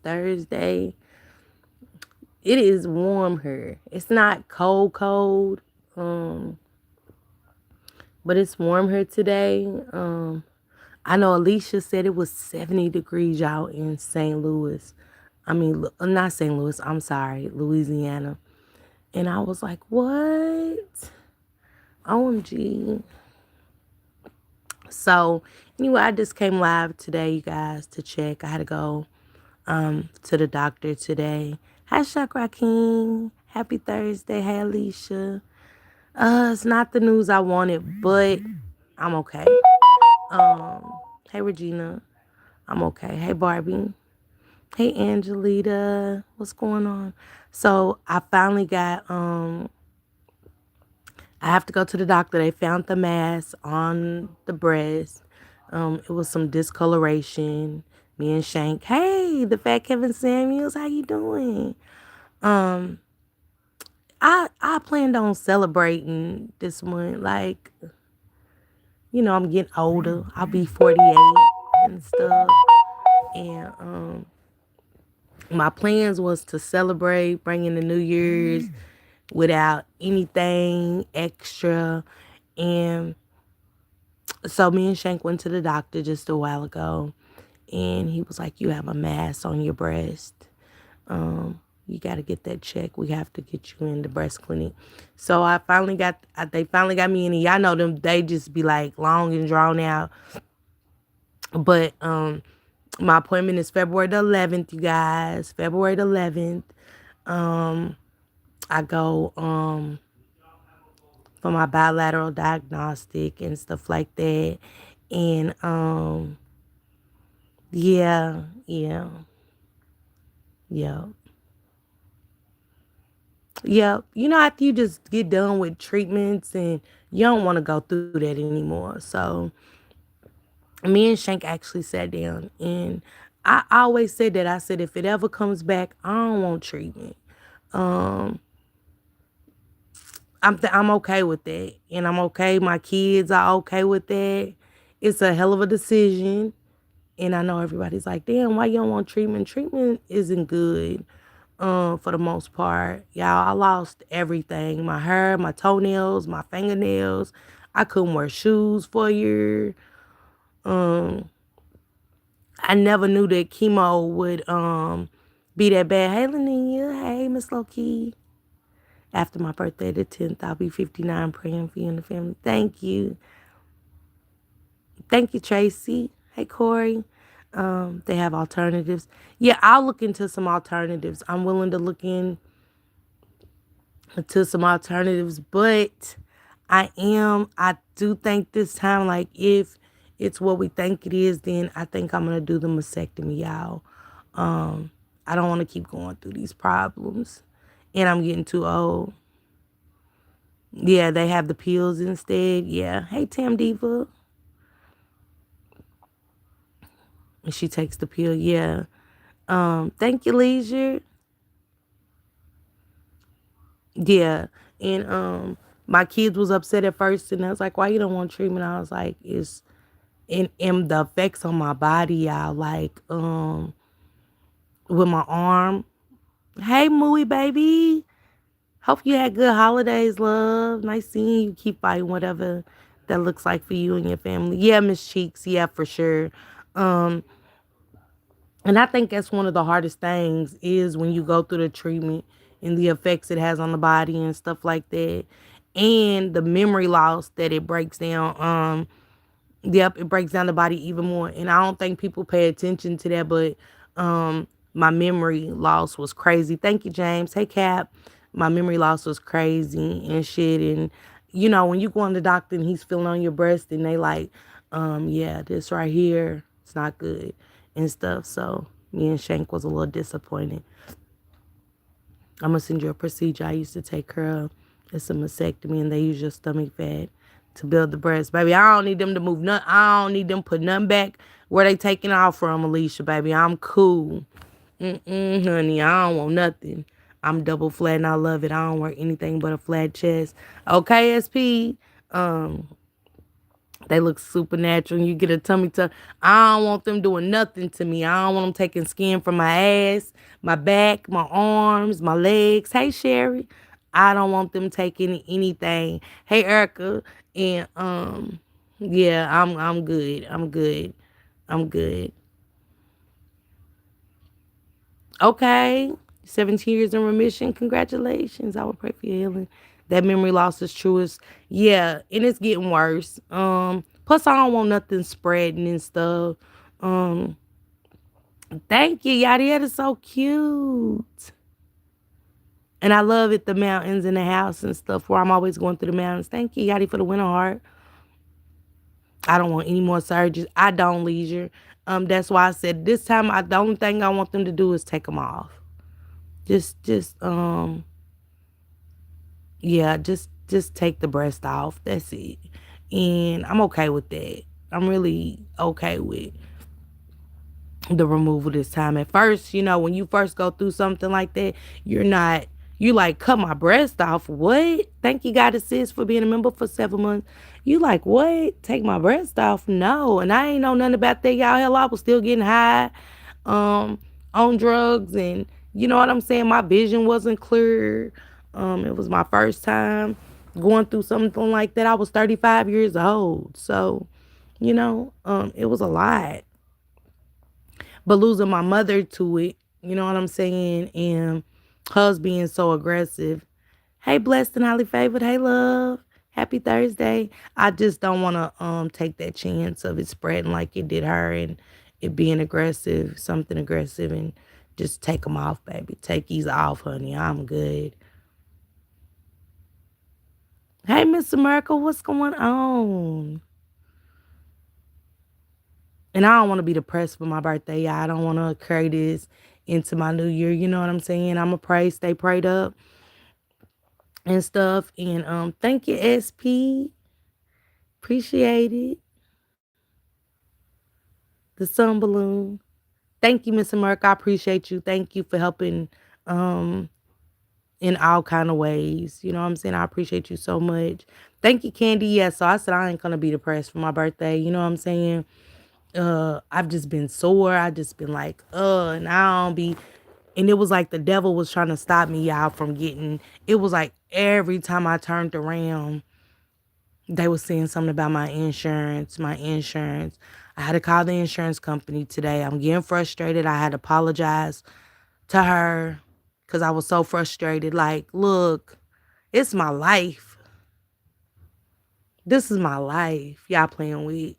Thursday. It is warm here. It's not cold, um, but it's warm here today. I know Alicia said it was 70 degrees out in St. Louis. I mean, not St. Louis, I'm sorry, Louisiana. And I was like, what? OMG. So, anyway, I just came live today, you guys, to check. I had to go to the doctor today. Hi, Chakra King. Happy Thursday. Hey, Alicia. It's not the news I wanted, but I'm okay. Hey, Regina. I'm okay. Hey, Barbie. Hey, Angelita. What's going on? So I finally got, I have to go to the doctor. They found the mass on the breast. It was some discoloration. Me and Shank. Hey, the fat Kevin Samuels. How you doing? Um, I planned on celebrating this month. Like, I'm getting older. I'll be 48 and stuff. And my plans was to celebrate bringing the New Year's without anything extra. And so me and Shank went to the doctor just a while ago, and he was like, you have a mass on your breast. You got to get that checked. We have to get you in the breast clinic. So they finally got me in, and y'all know them, they just be like long and drawn out. But my appointment is February the 11th, you guys. February the 11th. I go for my bilateral diagnostic and stuff like that. And yeah. Yep. After you just get done with treatments and you don't want to go through that anymore. So me and Shank actually sat down, and I always said that. I said, if it ever comes back, I don't want treatment. Um, I'm okay with that, and I'm okay. My kids are okay with that. It's a hell of a decision, and I know everybody's like, damn, why you don't want treatment? Treatment isn't good. For the most part, y'all, I lost everything: my hair, my toenails, my fingernails. I couldn't wear shoes for a year. Um, I never knew that chemo would be that bad. Hey, Lania. Hey, Miss Loki. After my birthday, the 10th, I'll be 59, praying for you and the family. Thank you. Thank you, Tracy. Hey, Corey. They have alternatives. Yeah, I'll look into some alternatives. I'm willing to look into some alternatives, but I do think this time, like, if it's what we think it is, then I think I'm going to do the mastectomy, y'all. I don't want to keep going through these problems, and I'm getting too old. Yeah, they have the pills instead. Yeah. Hey, Tam Diva. And she takes the pill. Yeah. Thank you, Leisure. Yeah. And my kids was upset at first, and I was like, why you don't want treatment? I was like, it's in the effects on my body, y'all. Like, with my arm. Hey, Mooey, baby. Hope you had good holidays, love. Nice seeing you. Keep fighting whatever that looks like for you and your family. Yeah, Miss Cheeks. Yeah, for sure. Um, and I think that's one of the hardest things is when you go through the treatment and the effects it has on the body and stuff like that. And the memory loss that it breaks down. Yep, it breaks down the body even more. And I don't think people pay attention to that, but my memory loss was crazy. Thank you, James. Hey, Cap. My memory loss was crazy and shit. And, when you go on the doctor and he's feeling on your breast and they like, yeah, this right here, it's not good and stuff. So me and Shank was a little disappointed. I'm going to send you a procedure I used to take care of. It's a mastectomy, and they use your stomach fat to build the breast. Baby, I don't need them to move nothing. I don't need them put nothing back where they taking off from, Alicia, baby. I'm cool. Honey, I don't want nothing. I'm double flat, and I love it. I don't work anything but a flat chest. Okay, SP. They look supernatural. And you get a tummy tuck. I don't want them doing nothing to me. I don't want them taking skin from my ass, my back, my arms, my legs. Hey, Sherry. I don't want them taking anything. Hey, Erica. And yeah, I'm good. I'm good. I'm good. Okay. 17 years in remission. Congratulations. I would pray for your healing. That memory loss is truest. Yeah, and it's getting worse. Plus I don't want nothing spreading and stuff. Um, Thank you. Yada yada so cute. And I love it, the mountains and the house and stuff where I'm always going through the mountains. Thank you, Yadi, for the winter heart. I don't want any more surgeries. I don't leisure. That's why I said this time the only thing I want them to do is take them off. Just yeah, just take the breast off. That's it. And I'm okay with that. I'm really okay with the removal this time. At first, when you first go through something like that, you like, cut my breast off. What? Thank you, God Assist, for being a member for 7 months. You like, what? Take my breast off? No. And I ain't know nothing about that, y'all. Hell, I was still getting high, on drugs, and you know what I'm saying? My vision wasn't clear. It was my first time going through something like that. I was 35 years old. So, it was a lot. But losing my mother to it, you know what I'm saying? And hers being so aggressive. Hey, blessed and highly favored. Hey, love. Happy Thursday. I just don't want to take that chance of it spreading like it did her and it being aggressive, something aggressive, and just take them off, baby. Take these off, honey. I'm good. Hey, Miss America, what's going on? And I don't want to be depressed for my birthday, y'all. I don't want to carry this into my new year. You know what I'm saying? I'm going to pray, stay prayed up and stuff. And thank you, SP. Appreciate it. The sun balloon. Thank you, Miss America. I appreciate you. Thank you for helping in all kind of ways. You know what I'm saying? I appreciate you so much. Thank you, Candy. Yeah, so I said I ain't gonna be depressed for my birthday. You know what I'm saying? I've just been sore. I just been like, and I don't be, and it was like the devil was trying to stop me, y'all, from getting, it was like every time I turned around, they was saying something about my insurance. I had to call the insurance company today. I'm getting frustrated. I had to apologize to her because I was so frustrated. Like, look, it's my life. This is my life. Y'all playing with.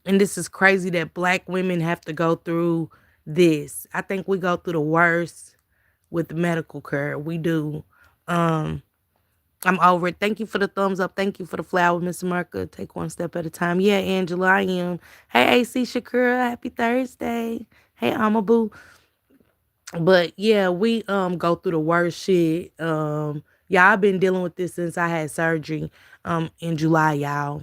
And this is crazy that Black women have to go through this. I think we go through the worst with the medical care. We do. I'm over it. Thank you for the thumbs up. Thank you for the flower, Miss America. Take one step at a time. Yeah, Angela, I am. Hey, AC Shakira, happy Thursday. Hey, Amabu. But yeah, we go through the worst shit. Yeah, I've been dealing with this since I had surgery in July, y'all.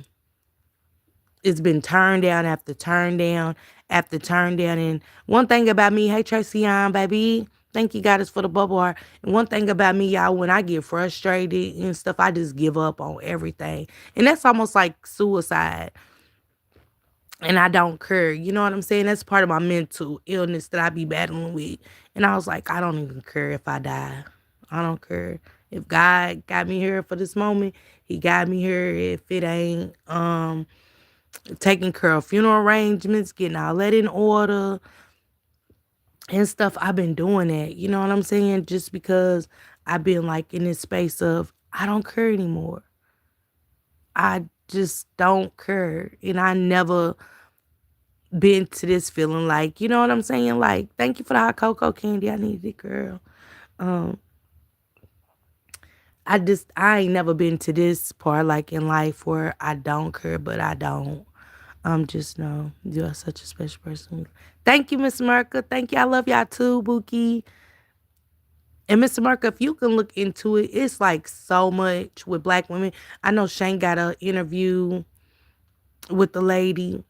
It's been turn down after turn down after turn down. And one thing about me, hey Tracy baby. Thank you, goddess, for the bubble heart. And one thing about me, y'all, when I get frustrated and stuff, I just give up on everything. And that's almost like suicide. And I don't care. You know what I'm saying? That's part of my mental illness that I be battling with. And I was like, I don't even care if I die. I don't care. If God got me here for this moment, he got me here. If it ain't taking care of funeral arrangements, getting all that in order and stuff, I've been doing that. You know what I'm saying? Just because I've been like in this space of I don't care anymore. I just don't care. And I never been to this feeling like, you know what I'm saying? Like, thank you for the hot cocoa candy. I needed it, girl. Um, I ain't never been to this part like in life where I don't care, but I don't. Just know you are such a special person. Thank you, Miss America. Thank you. I love y'all too, Bookie. And Miss America, if you can look into it, it's like so much with Black women. I know Shane got an interview with the lady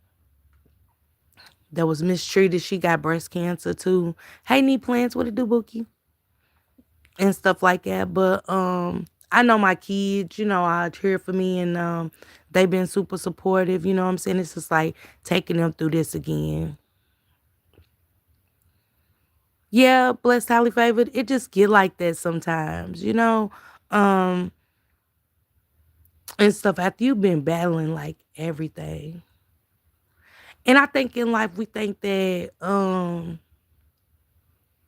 that was mistreated. She got breast cancer too. Hey, knee plants, what it do, Bookie? And stuff like that. But I know my kids, are here for me, and they've been super supportive, you know what I'm saying? It's just like taking them through this again. Yeah, blessed, highly favored. It just get like that sometimes, um, and stuff after you've been battling like everything. And I think in life we think that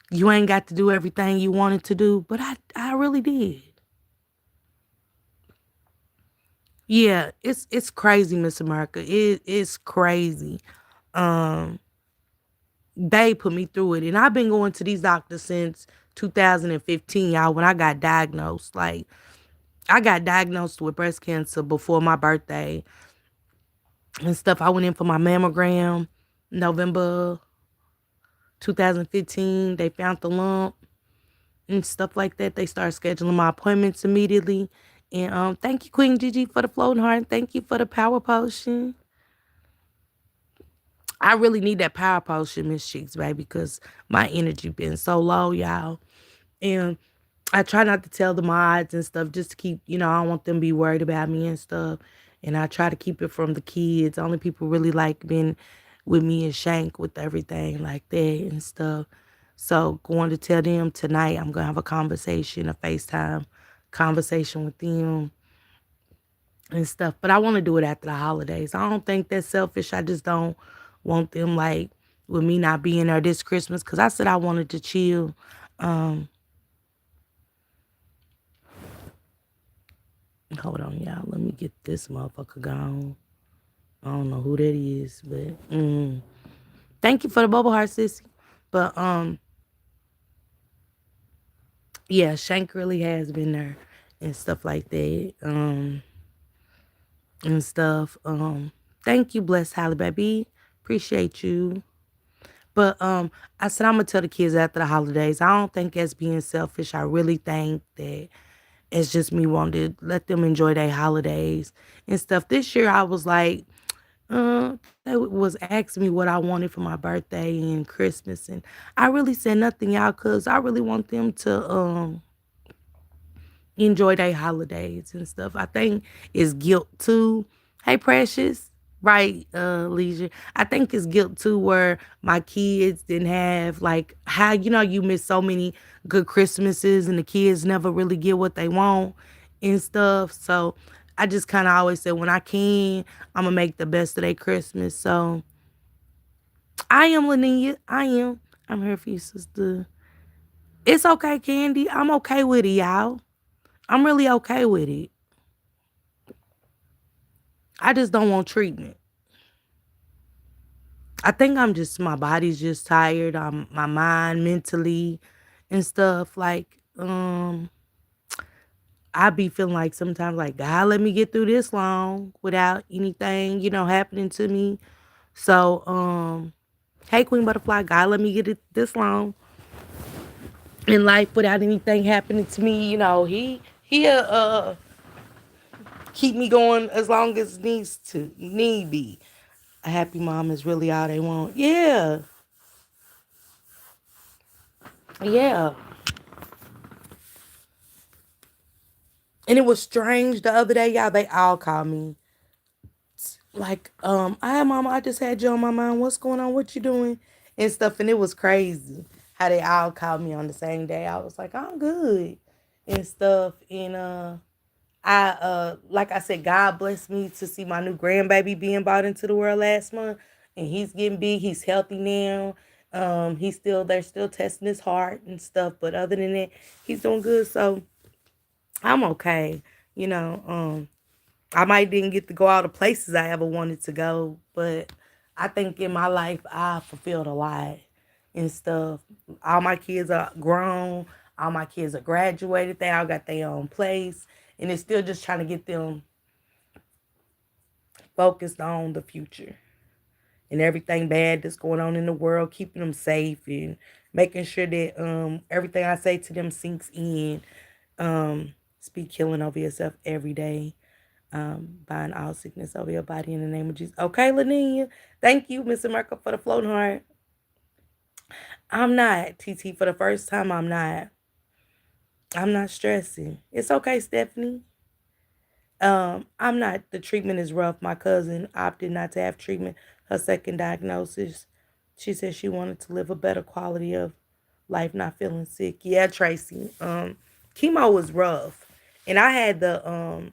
you ain't got to do everything you wanted to do, but I really did. Yeah, it's crazy, Miss America. It's crazy. Um, they put me through it, and I've been going to these doctors since 2015, y'all. When I got diagnosed, like I got diagnosed with breast cancer before my birthday and stuff. I went in for my mammogram, November 2015. They found the lump and stuff like that. They started scheduling my appointments immediately. And thank you, Queen Gigi, for the floating heart. Thank you for the power potion. I really need that power potion, Miss Cheeks, baby, because my energy been so low, y'all. And I try not to tell the mods and stuff just to keep, I don't want them to be worried about me and stuff. And I try to keep it from the kids. Only people really like being with me and Shank with everything like that and stuff. So going to tell them tonight, I'm going to have a conversation, a FaceTime conversation with them and stuff. But I want to do it after the holidays. I don't think that's selfish. I just don't want them like with me not being there this Christmas because I said I wanted to chill. Um, Hold on, y'all. Let me get this motherfucker gone. I don't know who that is, but thank you for the bubble heart, sissy. But yeah, Shank really has been there and stuff like that. And stuff. Thank you, bless Halle baby. Appreciate you. But I said I'm gonna tell the kids after the holidays. I don't think that's being selfish. I really think that it's just me wanting to let them enjoy their holidays and stuff. This year I was like, they was asking me what I wanted for my birthday and Christmas, and I really said nothing, y'all, cause I really want them to enjoy their holidays and stuff. I think it's guilt too. Hey, Precious. Right, Leisure. I think it's guilt too, where my kids didn't have like how you miss so many good Christmases and the kids never really get what they want and stuff. So I just kind of always said when I can, I'm gonna make the best of their Christmas. So I am Lania. I am. I'm here for you, sister. It's okay, Candy. I'm okay with it, y'all. I'm really okay with it. I just don't want treatment. I think my body's just tired. My mind mentally and stuff. Like, I be feeling like sometimes like God let me get through this long without anything, happening to me. So, hey Queen Butterfly, God let me get it this long in life without anything happening to me. He'll keep me going as long as need be. A happy mom is really all they want. Yeah. Yeah. And it was strange the other day, y'all. They all called me. Like, hi mama, I just had you on my mind. What's going on? What you doing? And stuff. And it was crazy how they all called me on the same day. I was like, I'm good and stuff. And I like I said, God blessed me to see my new grandbaby being brought into the world last month. And he's getting big, he's healthy now. They're still testing his heart and stuff, but other than that, he's doing good. So I'm okay. You know, I might didn't get to go all the places I ever wanted to go, but I think in my life I fulfilled a lot and stuff. All my kids are grown. All my kids are graduated. They all got their own place, and it's still just trying to get them focused on the future and everything bad that's going on in the world, keeping them safe and making sure that everything I say to them sinks in. Speak healing over yourself every day. Bind all sickness over your body in the name of Jesus. Okay, Laninia. Thank you, Miss America, for the floating heart. I'm not, TT, for the first time, I'm not. I'm not stressing. It's okay, Stephanie. I'm not. The treatment is rough. My cousin opted not to have treatment. Her second diagnosis, she said she wanted to live a better quality of life, not feeling sick. Yeah, Tracy. Chemo was rough, and I had the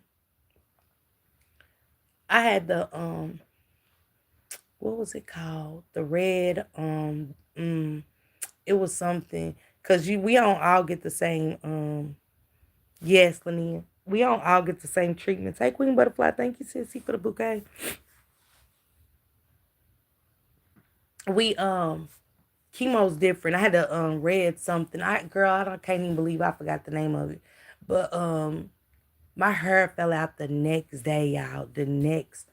what was it called? The red it was something because you we don't all get the same yes, Lania. We don't all get the same treatment. Hey, Queen Butterfly, thank you, Sissy, for the bouquet. We chemo's different. I had to read something. I can't even believe I forgot the name of it. But my hair fell out the next day, y'all. The next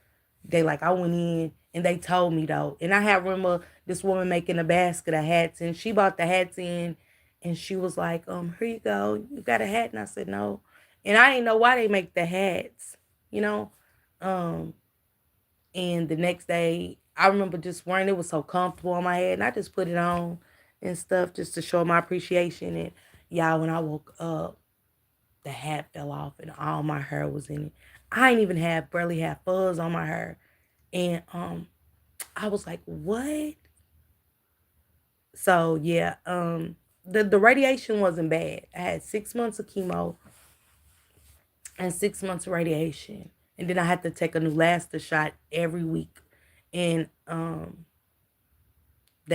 day, like I went in and they told me though. And I had remember this woman making a basket of hats and she bought the hats in and she was like, here you go. You got a hat? And I said, no. And I didn't know why they make the hats, you know? Um, and the next day, I remember just wearing it was so comfortable on my head, and I just put it on and stuff just to show my appreciation. And y'all, when I woke up, the hat fell off and all my hair was in it. I ain't even have barely had fuzz on my hair, and I was like, "What?" So yeah, the radiation wasn't bad. I had 6 months of chemo and 6 months of radiation, and then I had to take a Neulasta shot every week, and that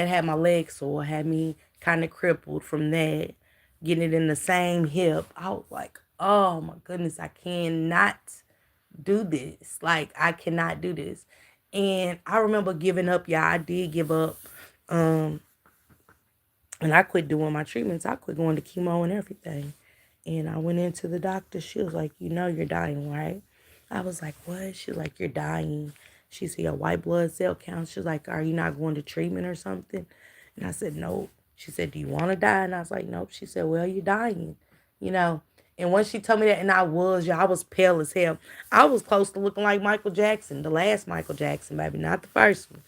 had my legs sore, had me kind of crippled from that, getting it in the same hip. I was like, oh my goodness, I cannot do this. Like, I cannot do this. And I remember giving up, y'all. I did give up. Um, and I quit doing my treatments. I quit going to chemo and everything. And I went into the doctor. She was like, you know, you're dying, right? I was like, what? She was like, you're dying. She said, your white blood cell count. She was like, are you not going to treatment or something? And I said, nope. She said, do you want to die? And I was like, nope. She said, well, you're dying, you know. And when she told me that, and I was pale as hell. I was close to looking like Michael Jackson, the last Michael Jackson, baby, not the first one,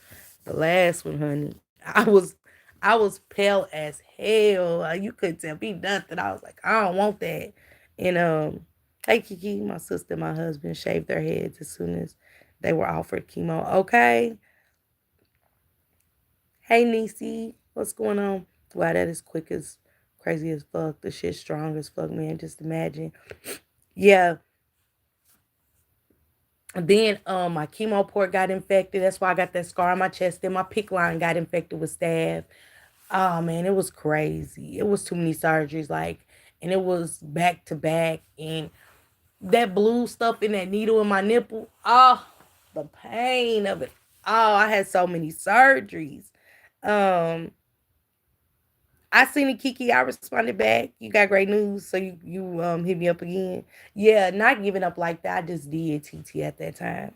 the last one, honey. I was pale as hell. You couldn't tell me nothing. I was like, I don't want that. And hey Kiki, my sister, and my husband shaved their heads as soon as they were offered chemo. Okay. Hey Nisi, what's going on? Wow, that is quick as crazy as fuck. The shit strong as fuck, man. Just imagine. Yeah. Then my chemo port got infected. That's why I got that scar on my chest. Then my PICC line got infected with staph. Oh man, it was crazy. It was too many surgeries, like, and it was back to back, and that blue stuff in that needle in my nipple. Oh, the pain of it. Oh, I had so many surgeries. Um, I seen it, Kiki. I responded back. You got great news, so you hit me up again. Yeah, not giving up like that. I just did TT at that time.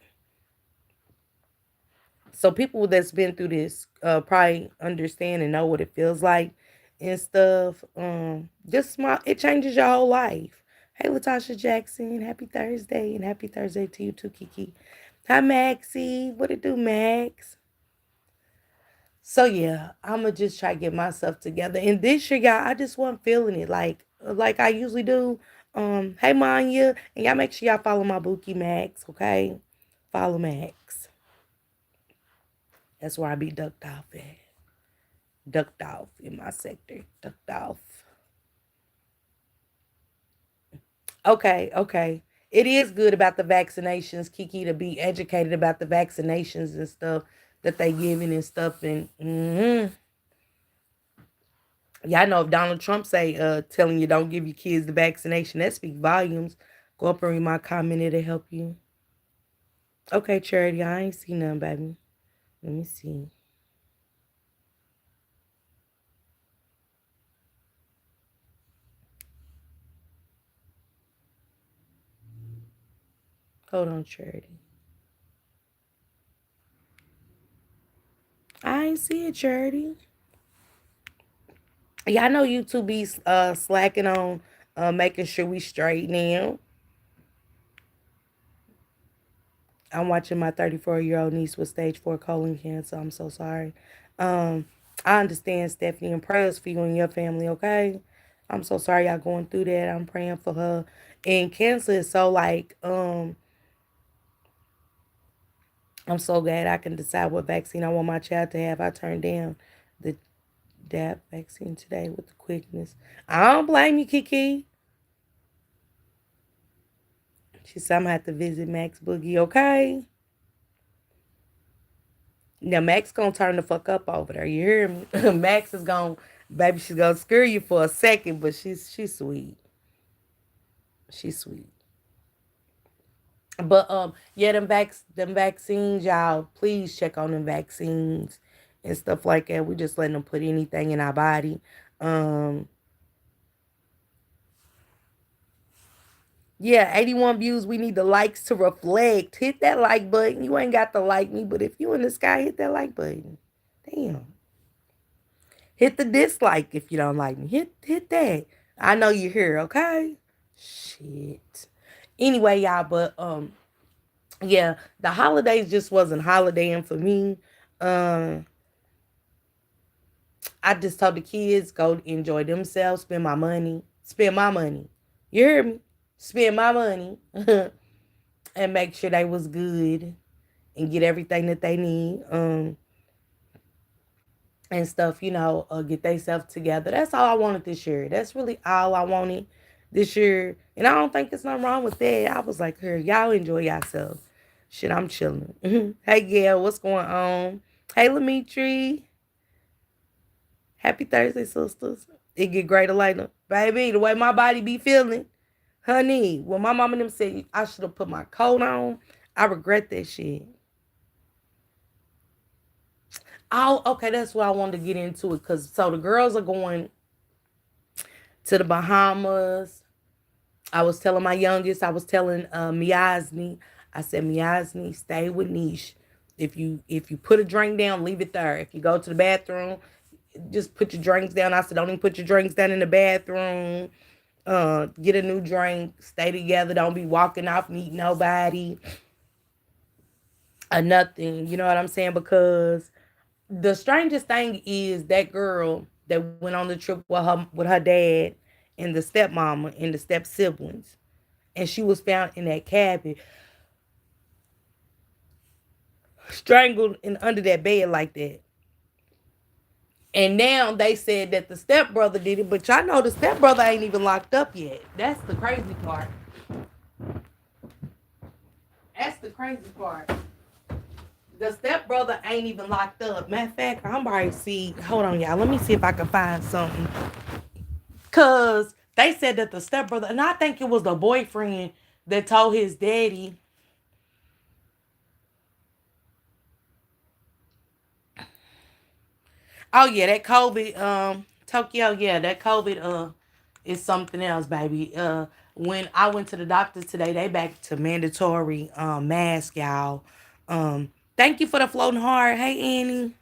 So people that's been through this probably understand and know what it feels like and stuff. Just small, it changes your whole life. Hey, Latasha Jackson, happy Thursday, and happy Thursday to you too, Kiki. Hi, Maxie. What it do, Max? So yeah, I'ma just try to get myself together. And this year, y'all, I just wasn't feeling it like I usually do. Hey Manya, and y'all make sure y'all follow my Bookie Max, okay? Follow Max. That's where I be ducked off at. Ducked off in my sector. Ducked off. Okay, okay. It is good about the vaccinations, Kiki, to be educated about the vaccinations and stuff that they giving and stuff. And yeah, I know if Donald Trump say telling you don't give your kids the vaccination, that speaks volumes. Go up and read my comment, it'll help you. Okay, Charity, I ain't see none, baby. Let me see. Hold on, Charity. I ain't see it, Charity. Yeah, I know you two be slacking on making sure we straight now. I'm watching my 34-year-old niece with stage 4 colon cancer. I'm so sorry. Um, I understand, Stephanie, and prayers for you and your family, okay? I'm so sorry y'all going through that. I'm praying for her. And cancer is so like, I'm so glad I can decide what vaccine I want my child to have. I turned down the DAP vaccine today with the quickness. I don't blame you, Kiki. She said I'm gonna have to visit Max Boogie, okay? Now Max gonna turn the fuck up over there. You hear me? Max is gonna, baby, she's gonna scare you for a second, but she's sweet. She's sweet. But yeah, them vaccines, y'all. Please check on them vaccines and stuff like that. We just letting them put anything in our body. Um, yeah, 81 views. We need the likes to reflect. Hit that like button. You ain't got to like me, but if you in the sky, hit that like button. Damn. Hit the dislike if you don't like me. Hit that. I know you're here, okay? Shit. Anyway, y'all, but yeah, the holidays just wasn't holidaying for me. Um, I just told the kids go enjoy themselves, spend my money, spend my money. You hear me? Spend my money and make sure they was good and get everything that they need. And stuff, get themselves together. That's all I wanted this year. That's really all I wanted this year. And I don't think there's nothing wrong with that. I was like, here, y'all enjoy yourself. Shit, I'm chilling. Hey, Gail, what's going on? Hey, Lamitri. Happy Thursday, sisters. It get greater later. Baby, the way my body be feeling. Honey, when my mom and them said I should have put my coat on, I regret that shit. Oh, okay, that's why I wanted to get into it. So the girls are going to the Bahamas. I was telling my youngest, I was telling Miazni, I said, Miazni, stay with Niche. If you put a drink down, leave it there. If you go to the bathroom, just put your drinks down. I said, don't even put your drinks down in the bathroom. Get a new drink. Stay together. Don't be walking off, meet nobody or nothing. You know what I'm saying? Because the strangest thing is that girl that went on the trip with her dad and the stepmama and the step siblings, and she was found in that cabin, strangled and under that bed like that. And now they said that the stepbrother did it, but y'all know the stepbrother ain't even locked up yet. That's the crazy part. That's the crazy part. The stepbrother ain't even locked up. Matter of fact, I'm about to see. Hold on, y'all. Let me see if I can find something. Cause they said that the stepbrother, and I think it was the boyfriend that told his daddy. Oh yeah, that COVID, Tokyo, yeah, that COVID, is something else, baby. When I went to the doctor today, they back to mandatory mask, y'all. Thank you for the floating heart. Hey Annie.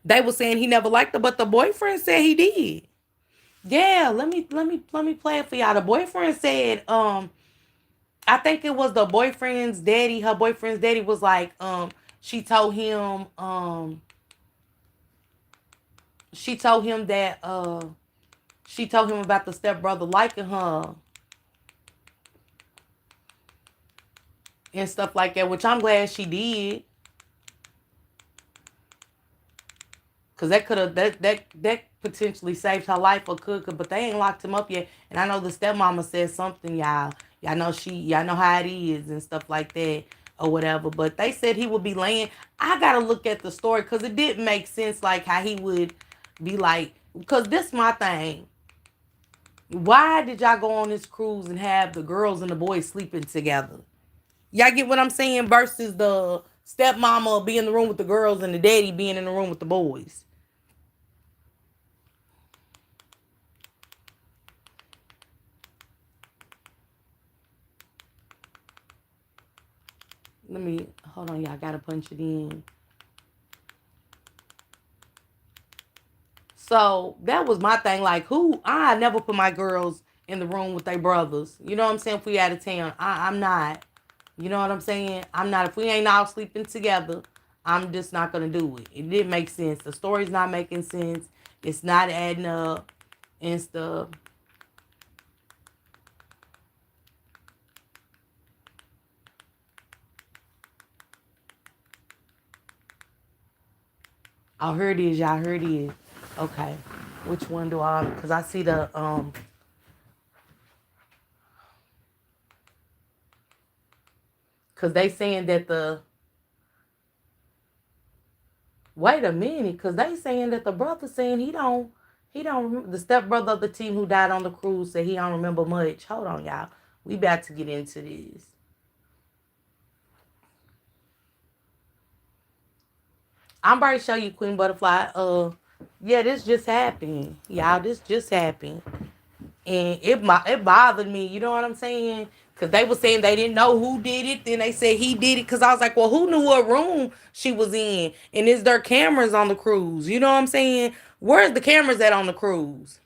They were saying he never liked her, but the boyfriend said he did. Yeah, let me play it for y'all. The boyfriend said, I think it was the boyfriend's daddy. Her boyfriend's daddy was like, she told him, she told him that, she told him about the stepbrother liking her and stuff like that, which I'm glad she did. Cause that could have that potentially saved her life or could, but they ain't locked him up yet. And I know the stepmama said something, y'all. Y'all know how it is and stuff like that or whatever. But they said he would be laying. I gotta look at the story because it didn't make sense like how he would be like. Cause this my thing. Why did y'all go on this cruise and have the girls and the boys sleeping together? Y'all get what I'm saying? Versus the stepmama be in the room with the girls and the daddy being in the room with the boys. Let me hold on, y'all. Gotta punch it in. So that was my thing. Like, who? I never put my girls in the room with their brothers. You know what I'm saying? If we out of town, I'm not. You know what I'm saying? I'm not. If we ain't all sleeping together, I'm just not gonna do it. It didn't make sense. The story's not making sense. It's not adding up and stuff. Oh, here it is, y'all. Here it is. Okay. Which one do I? Because I see the Because they saying that the. Wait a minute. Because they saying that the brother saying he don't. The stepbrother of the team who died on the cruise said he don't remember much. Hold on, y'all. We about to get into this. I'm about to show you Queen Butterfly. Yeah, this just happened. Y'all, this just happened. And it bothered me, you know what I'm saying? Because they were saying they didn't know who did it. Then they said he did it. Because I was like, well, who knew what room she was in? And is there cameras on the cruise? You know what I'm saying? Where's the cameras at on the cruise?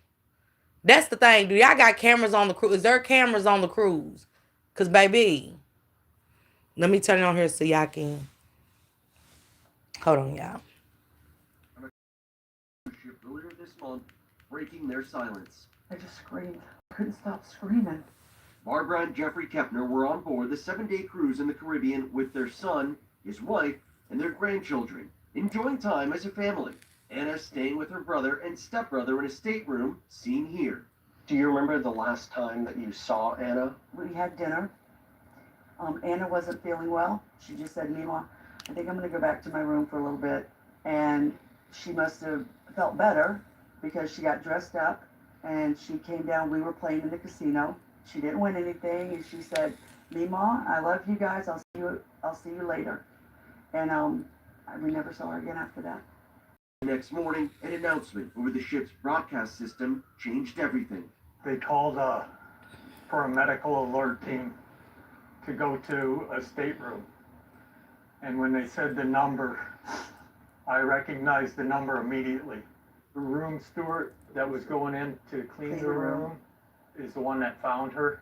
That's the thing. Do y'all got cameras on the cruise? Is there cameras on the cruise? Because, baby, let me turn it on here so y'all can. Hold on, y'all. Earlier this month, breaking their silence. I just screamed. I couldn't stop screaming. Barbara and Jeffrey Kepner were on board the 7-day cruise in the Caribbean with their son, his wife, and their grandchildren, enjoying time as a family. Anna staying with her brother and stepbrother in a stateroom, seen here. Do you remember the last time that you saw Anna? We had dinner. Anna wasn't feeling well. She just said, Mima, I think I'm going to go back to my room for a little bit. And she must have felt better because she got dressed up and she came down. We were playing in the casino. She didn't win anything. And she said, Mima, I love you guys. I'll see you later. And we never saw her again after that. The next morning, an announcement over the ship's broadcast system changed everything. They called for a medical alert team to go to a stateroom. And when they said the number, I recognized the number immediately. The room steward that was going in to clean the room is the one that found her.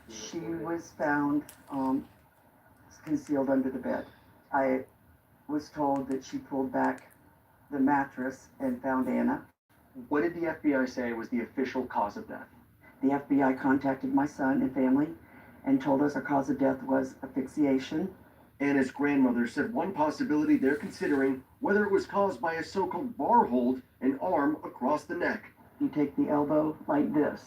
She was found concealed under the bed. I was told that she pulled back the mattress and found Anna. What did the FBI say was the official cause of death? The FBI contacted my son and family and told us our cause of death was asphyxiation. Anna's grandmother said one possibility they're considering whether it was caused by a so-called bar hold, an arm across the neck. You take the elbow like this.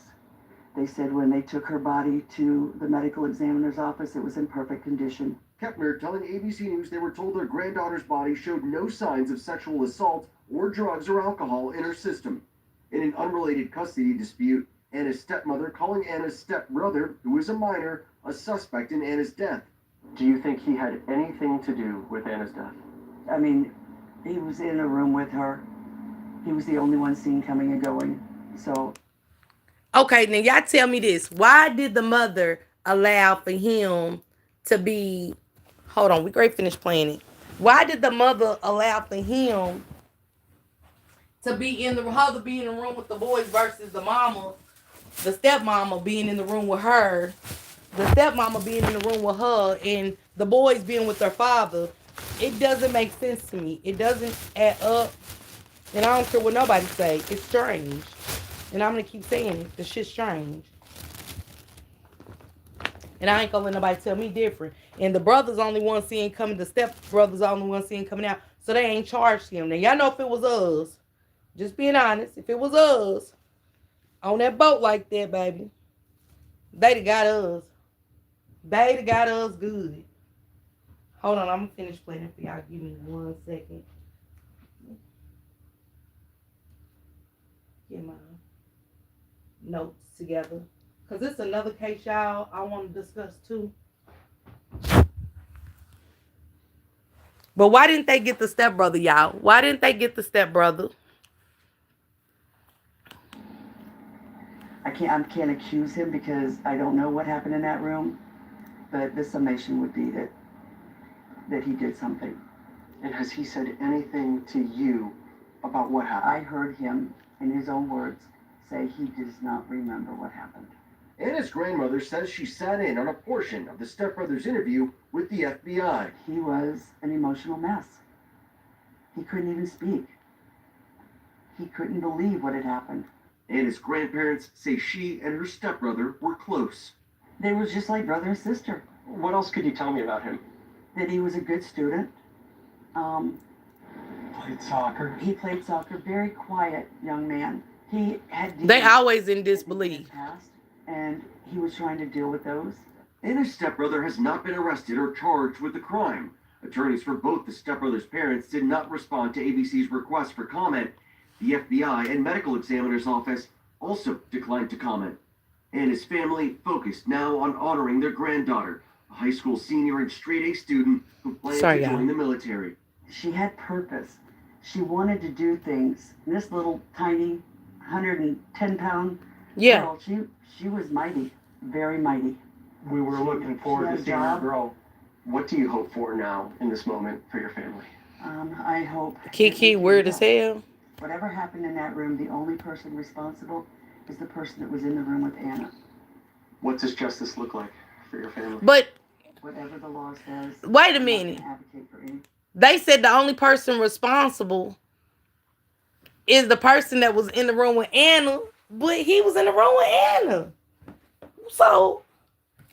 They said when they took her body to the medical examiner's office, it was in perfect condition. Kepner telling ABC News they were told their granddaughter's body showed no signs of sexual assault or drugs or alcohol in her system. In an unrelated custody dispute, Anna's stepmother calling Anna's stepbrother, who is a minor, a suspect in Anna's death. Do you think he had anything to do with Anna's death? I mean, he was in a room with her. He was the only one seen coming and going. So. Okay, now y'all tell me this. Why did the mother allow for him to be... Hold on, we great finished playing it. Why did the mother allow for him to be in the room with the boys versus the mama, the stepmama being in the room with her, the stepmama being in the room with her, and the boys being with their father? It doesn't make sense to me. It doesn't add up. And I don't care what nobody say. It's strange. And I'm going to keep saying it. The shit's strange. And I ain't going to let nobody tell me different. And the brother's only one seeing coming. The stepbrother's only one seeing coming out. So they ain't charged him. Now, y'all know if it was us, just being honest, if it was us on that boat like that, baby, they'd got us. They'd got us good. Hold on, I'm going to finish playing for y'all. Give me 1 second. Get my notes together. Because it's another case, y'all, I want to discuss too. But why didn't they get the stepbrother, y'all? Why didn't they get the stepbrother? I can't accuse him because I don't know what happened in that room. But the summation would be that he did something. And has he said anything to you about what happened? I heard him, in his own words, say he does not remember what happened. Anna's grandmother says she sat in on a portion of the stepbrother's interview with the FBI. He was an emotional mess. He couldn't even speak. he couldn't believe what had happened. Anna's grandparents say she and her stepbrother were close. They were just like brother and sister. What else could you tell me about him? That he was a good student. Played soccer. He played soccer, very quiet young man. He had They demons always in in his disbelief. past, and he was trying to deal with those. Anna's stepbrother has not been arrested or charged with the crime. Attorneys for both the stepbrother's parents did not respond to ABC's request for comment. The FBI and medical examiner's office also declined to comment. Anna's family focused now on honoring their granddaughter, a high school senior and straight-A student who planned to join the military. She had purpose. She wanted to do things. And this little tiny 110-pound Yeah. girl, she was mighty, very mighty. We were looking forward She to had a seeing her job. grow. What do you hope for now in this moment for your family? I hope. Kiki, weird as hell. Whatever happened in that room, the only person responsible is the person that was in the room with Anna. What does justice look like for your family? But Whatever the law says. wait a I'm not minute. gonna advocate for any. They said the only person responsible is the person that was in the room with Anna, but he was in the room with Anna. So,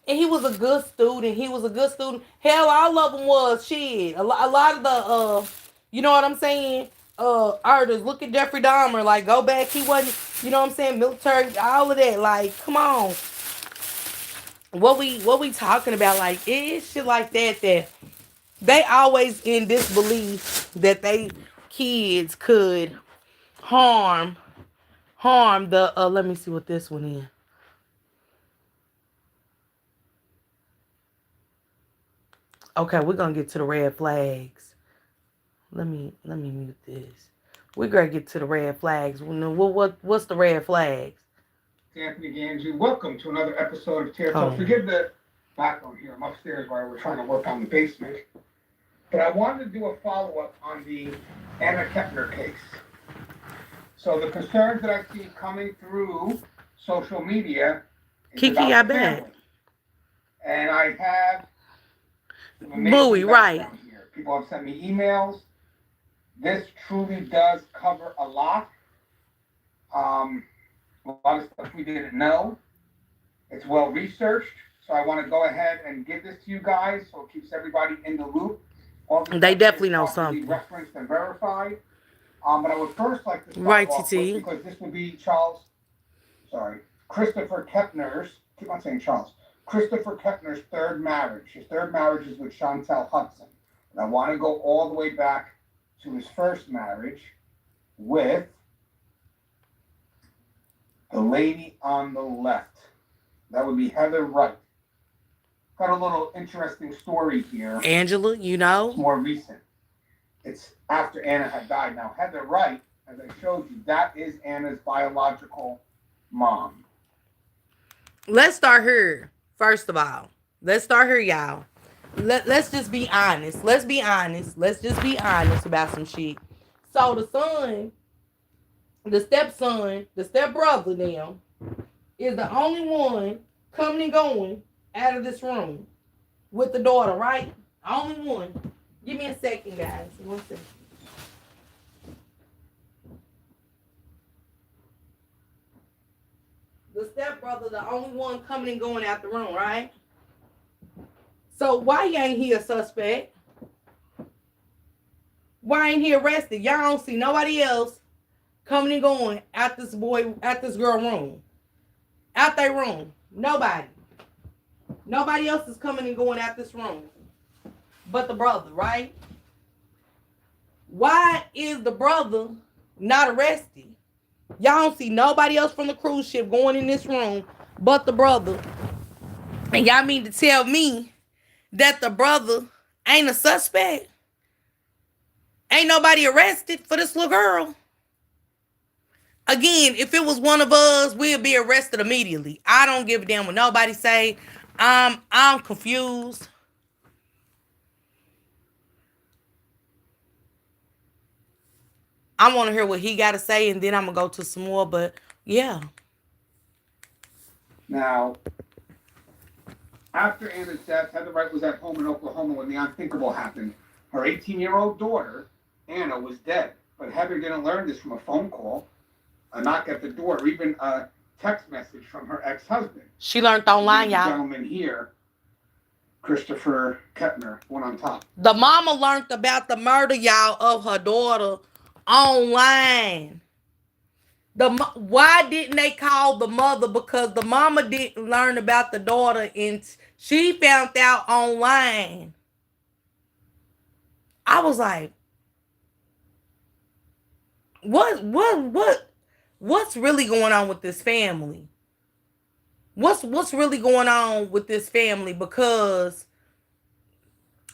and he was a good student. Hell, all of them was shit. A lot of the, you know what I'm saying? Artists, look at Jeffrey Dahmer. Like, go back. He wasn't, you know what I'm saying? Military, all of that. Like, come on. What we talking about? Like, it's shit like that they always in disbelief that they kids could harm the let me see what this one is. Okay, we're gonna get to the red flags. Let me mute this. We're gonna get to the red flags. What's the red flags? Anthony Ganji, welcome to another episode of TFL. Oh. Forgive the background here. I'm upstairs while we're trying to work on the basement. But I wanted to do a follow-up on the Anna Kepner case. So the concerns that I see coming through social media is Kiki, about I the bet. family. And I have some amazing Bowie, right. background here. People have sent me emails. This truly does cover a lot. A lot of stuff we didn't know. It's well researched, so I want to go ahead and give this to you guys so it keeps everybody in the loop. All the They stuff definitely is know properly something. referenced and verified. But I would first like to start Right, off TT. with, because this would be Christopher Kepner's, keep on saying Charles, Christopher Kepner's third marriage. His third marriage is with Chantel Hudson. And I want to go all the way back to his first marriage with the lady on the left. That would be Heather Wright. Got a little interesting story here. Angela, you It's know? more recent. It's after Anna had died. Now, Heather Wright, as I showed you, that is Anna's biological mom. Let's start here. First of all, let's start here, y'all. Let's just be honest. Let's be honest. Let's just be honest about some shit. So the son, the stepson, the stepbrother now, is the only one coming and going out of this room with the daughter, right? Only one. Give me a second, guys. 1 second. The stepbrother, the only one coming and going out the room, right? So why ain't he a suspect? Why ain't he arrested? Y'all don't see nobody else coming and going out this girl room. Out their room. Nobody. Nobody else is coming and going out this room. But the brother, right? Why is the brother not arrested? Y'all don't see nobody else from the cruise ship going in this room but the brother. And y'all mean to tell me that the brother ain't a suspect? Ain't nobody arrested for this little girl? Again, if it was one of us, we'd be arrested immediately. I don't give a damn what nobody say. I'm confused. I want to hear what he got to say, and then I'm going to go to some more, but yeah. Now, after Anna's death, Heather Wright was at home in Oklahoma when the unthinkable happened. Her 18-year-old daughter, Anna, was dead. But Heather didn't learn this from a phone call, a knock at the door, or even a text message from her ex-husband. She learned online, The y'all. gentleman here, Christopher Kettner, one on top. The mama learned about the murder, y'all, of her daughter online. Why didn't they call the mother? Because the mama didn't learn about the daughter, and she found out online. I was like, what's really going on with this family? What's really going on with this family? Because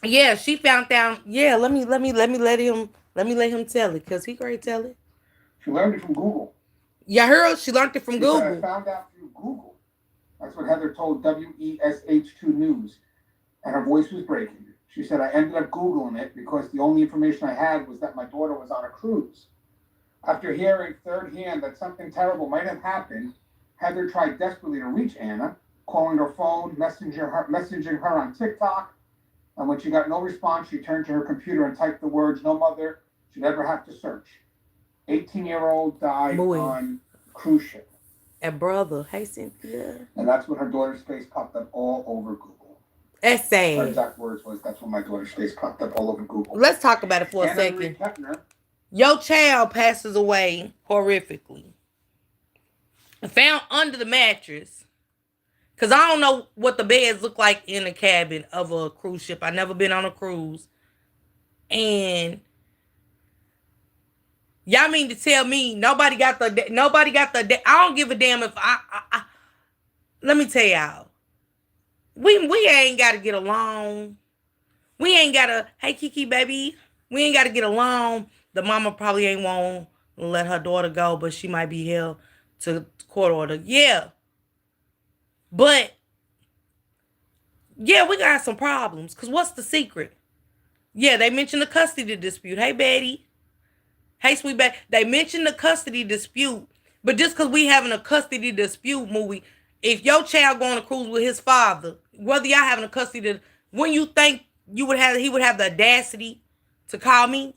yeah, she found out. Yeah, let me let him tell it, because he great tell it. She learned it from Google. Yeah, her she learned it from She Google. said, I found out through Google. That's what Heather told WESH2 News, and her voice was breaking. She said, I ended up Googling it because the only information I had was that my daughter was on a cruise. After hearing third hand that something terrible might have happened, Heather tried desperately to reach Anna, calling her phone, messaging her on TikTok, and when she got no response, she turned to her computer and typed the words no mother should ever have to search. 18-year-old died on cruise ship. And brother, hey Cynthia. And that's when her daughter's face popped up all over Google. That's Her sad. exact words was, that's when my daughter's face popped up all over Google. Let's talk about it for a Anna Marie second. Kettner, Your child passes away horrifically. Found under the mattress. Because I don't know what the beds look like in the cabin of a cruise ship. I've never been on a cruise. And y'all mean to tell me nobody got the I don't give a damn if I let me tell y'all. We ain't got to get along. We ain't got to, hey Kiki baby, we ain't got to get along. The mama probably ain't want to let her daughter go, but she might be held to court order. Yeah. But yeah, we got some problems. Because what's the secret? Yeah, they mentioned the custody dispute. Hey, Betty. Hey, sweet Betty. They mentioned the custody dispute. But just because we having a custody dispute movie, if your child going to cruise with his father, whether y'all having a custody, when you think he would have the audacity to call me?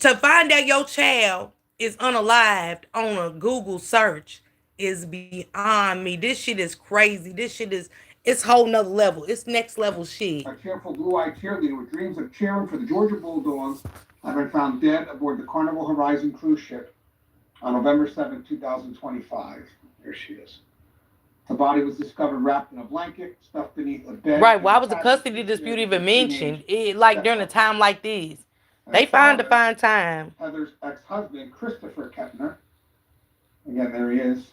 To find out your child is unalived on a Google search is beyond me. This shit is crazy. This shit is, it's whole nother level. It's next level shit. a cheerful blue-eyed cheerleader with dreams of cheering for the Georgia Bulldogs, have been found dead aboard the Carnival Horizon cruise ship on November 7, 2025. There she is. The body was discovered wrapped in a blanket, stuffed beneath a bed. Right. Why was the custody dispute even mentioned? Like during a time like this. They find time. Heather's ex-husband, Christopher Kettner. Again, there he is.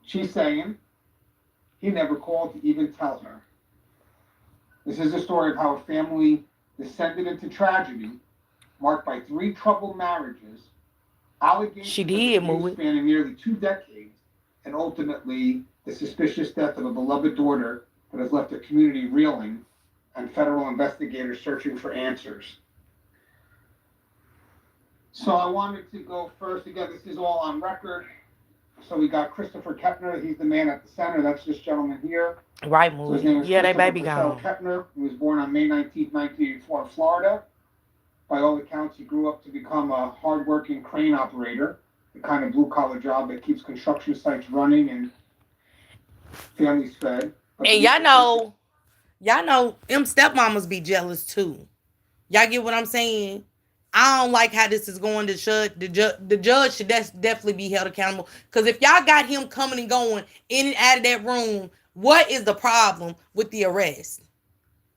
She's saying he never called to even tell her. This is a story of how a family descended into tragedy, marked by 3 troubled marriages, allegations She did, Moo. spanning nearly 2 decades, and ultimately the suspicious death of a beloved daughter that has left the community reeling and federal investigators searching for answers. So I wanted to go first. Again, this is all on record. So we got Christopher Kettner. He's the man at the center. That's this gentleman here. Right, So his name Moo. was Yeah, they Christopher baby Purcell gone. Kettner. He was born on May 19, 1984 in Florida. By all accounts, he grew up to become a hardworking crane operator, the kind of blue-collar job that keeps construction sites running and families fed. But And y'all know them stepmamas be jealous too. Y'all get what I'm saying? I don't like how this is going. The judge should definitely be held accountable. Because if y'all got him coming and going in and out of that room, what is the problem with the arrest?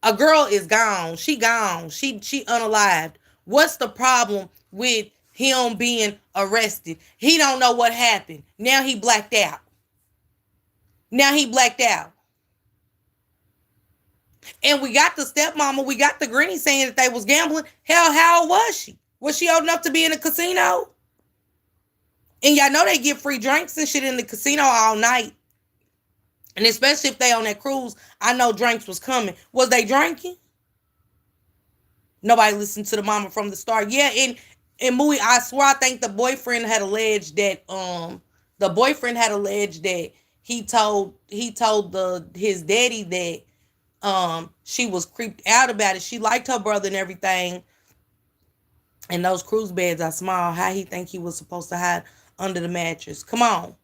A girl is gone. She gone. She unalived. What's the problem with him being arrested? He don't know what happened. Now he blacked out. And we got the stepmama, we got the granny saying that they was gambling. Hell, how old was she? Was she old enough to be in a casino? And y'all know they get free drinks and shit in the casino all night. And especially if they on that cruise, I know drinks was coming. Was they drinking? Nobody listened to the mama from the start. Yeah, and Mui, I swear I think the boyfriend had alleged that he told his daddy that she was creeped out about it. She liked her brother and everything. And those cruise beds are small. How he think he was supposed to hide under the mattress? Come on.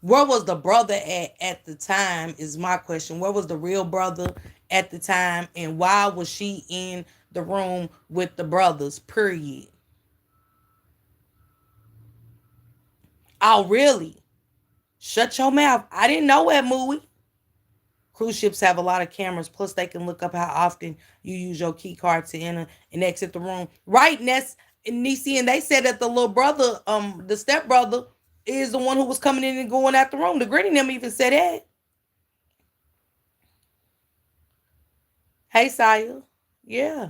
Where was the brother at the time is my question. Where was the real brother at the time? And why was she in the room with the brothers? Period. Oh, really? Shut your mouth. I didn't know that, Mooey. Cruise ships have a lot of cameras. Plus, they can look up how often you use your key card to enter and exit the room. Right, Ness and Nisi, and they said that the little brother, the stepbrother, is the one who was coming in and going out the room. The granny them even said that. Hey, Saya. Yeah.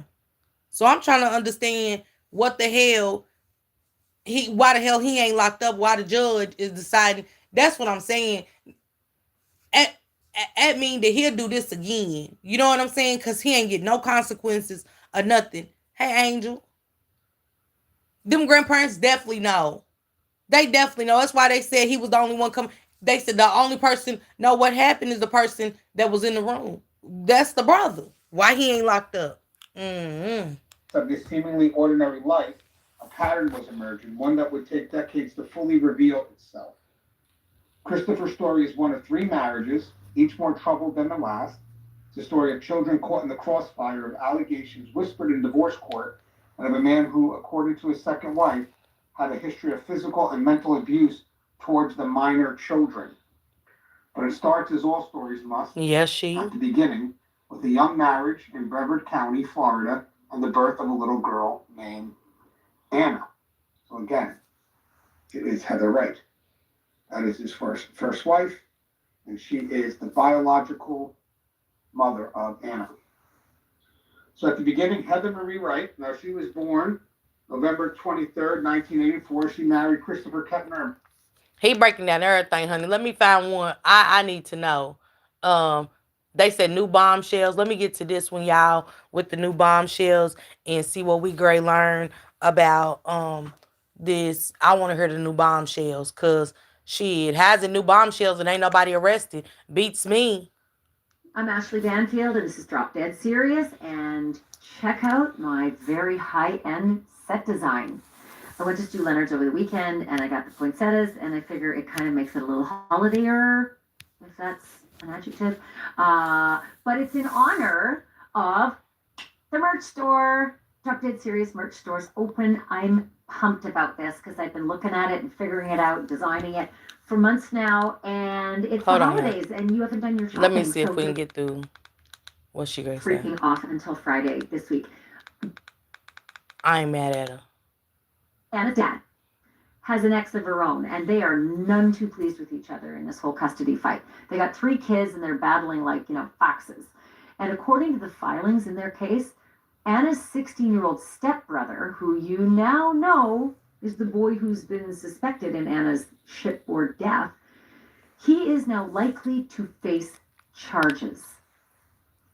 So I'm trying to understand what the hell why the hell he ain't locked up, why the judge is deciding. That's what I'm saying. That mean that he'll do this again. You know what I'm saying? Because he ain't get no consequences or nothing. Hey, Angel. Them grandparents definitely know. They definitely know. That's why they said he was the only one coming. They said the only person know what happened is the person that was in the room. That's the brother. Why he ain't locked up? Of this seemingly ordinary life, a pattern was emerging, one that would take decades to fully reveal itself. Christopher's story is one of 3 marriages, each more troubled than the last. It's a story of children caught in the crossfire of allegations whispered in divorce court, and of a man who, according to his second wife, had a history of physical and mental abuse towards the minor children. But it starts, as all stories must, Yes, at the beginning, with a young marriage in Brevard County, Florida, and the birth of a little girl named Anna. So again, it is Heather Wright. That is his first wife, and she is the biological mother of Anna. So at the beginning, Heather Marie Wright, now she was born November 23rd, 1984. She married Christopher Kettner. He breaking down everything, honey. Let me find one. I need to know. They said new bombshells. Let me get to this one, y'all, with the new bombshells and see what we gray learn about this. I want to hear the new bombshells, cause shit, has the new bombshells and ain't nobody arrested. Beats me. I'm Ashley Banfield, and this is Drop Dead Serious, and check out my very high-end set design. I went to Stu Leonard's over the weekend, and I got the poinsettias, and I figure it kind of makes it a little holidayer, if that's an adjective. But it's in honor of the merch store. Drop Dead Serious merch store's open. I'm pumped about this because I've been looking at it and figuring it out, designing it for months now, and it's the holidays, and you haven't done your shopping. Let me see if we can get through what she gonna say. Freaking off until Friday this week. I ain't mad at her. Anna's dad has an ex of her own, and they are none too pleased with each other in this whole custody fight. They got 3 kids, and they're battling like, foxes. And according to the filings in their case, Anna's 16-year-old stepbrother, who you now know is the boy who's been suspected in Anna's shipboard death, he is now likely to face charges.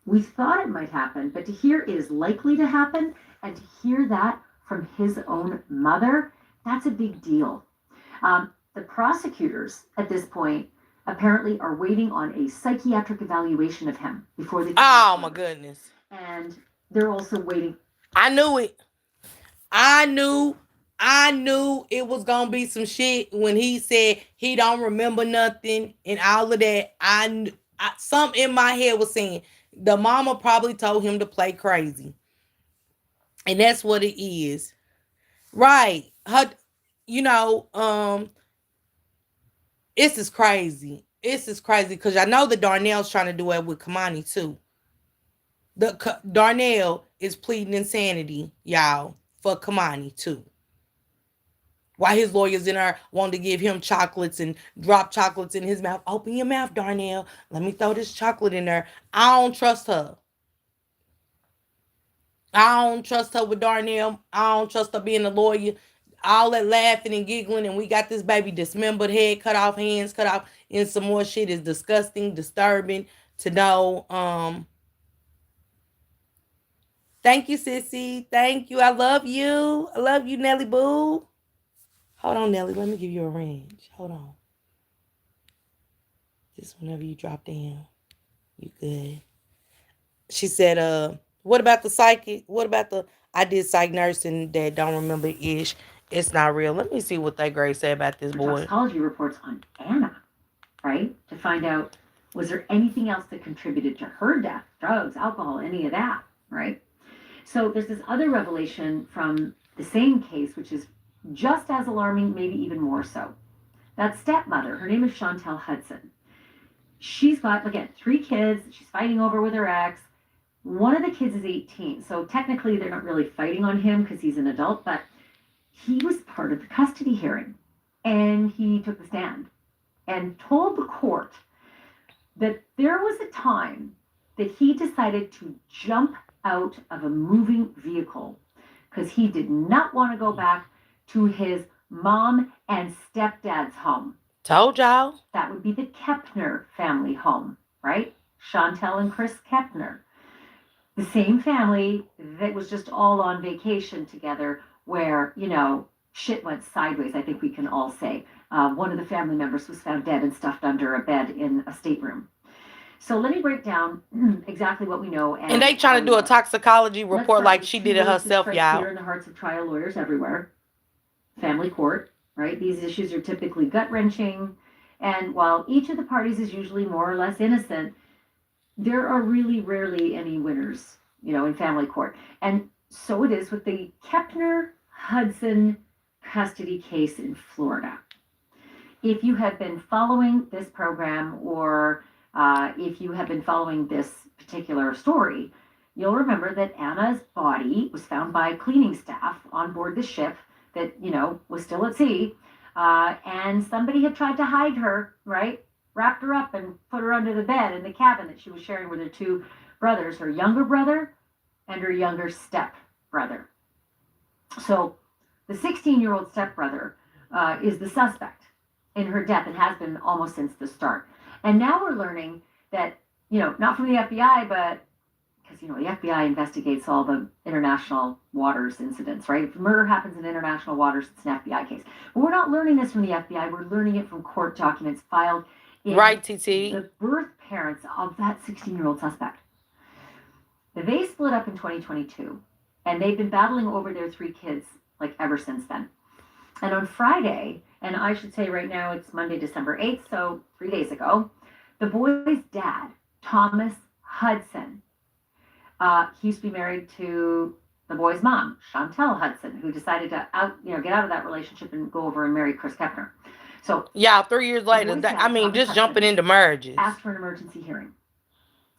We thought it might happen, but to hear it is likely to happen, and to hear that from his own mother, that's a big deal. The prosecutors at this point apparently are waiting on a psychiatric evaluation of him before they... Oh my goodness. And they're also waiting... I knew it. I knew it was gonna be some shit when he said he don't remember nothing and all of that. Something in my head was saying the mama probably told him to play crazy, and that's what it is, right? Her, this is crazy. This is crazy because I know that Darnell's trying to do it with Kamani too. Darnell is pleading insanity, y'all, for Kamani too. Why his lawyers in there wanted to give him chocolates and drop chocolates in his mouth. Open your mouth, Darnell. Let me throw this chocolate in there. I don't trust her. I don't trust her with Darnell. I don't trust her being a lawyer. All that laughing and giggling, and we got this baby dismembered, head cut off, hands cut off, and some more shit is disgusting, disturbing to know. Thank you, sissy. Thank you. I love you. I love you, Nelly Boo. Hold on, Nelly. Let me give you a range. Hold on. Just whenever you drop down. You good. She said, what about the psychic? What about the I did psych nursing that don't remember ish. It's not real. Let me see what that grade say about this boy. Toxicology reports on Anna, right? To find out, was there anything else that contributed to her death? Drugs, alcohol, any of that, right? So there's this other revelation from the same case, which is just as alarming, maybe even more so. That stepmother, her name is Chantel Hudson. She's got, again, 3 kids. She's fighting over with her ex. One of the kids is 18. So technically, they're not really fighting on him because he's an adult, but he was part of the custody hearing. And he took the stand and told the court that there was a time that he decided to jump out of a moving vehicle because he did not want to go back to his mom and stepdad's home. Told y'all. That would be the Kepner family home, right? Chantel and Chris Kepner. The same family that was just all on vacation together where, you know, shit went sideways, I think we can all say. One of the family members was found dead and stuffed under a bed in a stateroom. So let me break down exactly what we know. And they trying to do a toxicology report like she did it herself, y'all. Here in the hearts of trial lawyers everywhere. Family court, right? These issues are typically gut-wrenching. And while each of the parties is usually more or less innocent, there are really rarely any winners, you know, in family court. And so it is with the Kepner-Hudson custody case in Florida. If you have been following this program or if you have been following this particular story, you'll remember that Anna's body was found by cleaning staff on board the ship that, you know, was still at sea. And somebody had tried to hide her, right? Wrapped her up and put her under the bed in the cabin that she was sharing with her 2 brothers, her younger brother and her younger step brother. So the 16-year-old stepbrother is the suspect in her death and has been almost since the start. And now we're learning that, you know, not from the FBI, but because, you know, the FBI investigates all the international waters incidents, right? If murder happens in international waters, it's an FBI case. But we're not learning this from the FBI. We're learning it from court documents filed in right, TT. The birth parents of that 16-year-old suspect. They split up in 2022, and they've been battling over their 3 kids, like, ever since then. And on Friday, and I should say right now it's Monday, December 8th, so 3 days ago, the boy's dad, Thomas Hudson, he used to be married to the boy's mom, Chantel Hudson, who decided to get out of that relationship and go over and marry Chris Kepner. So yeah, 3 years later, just jumping into marriages. Asked for an emergency hearing.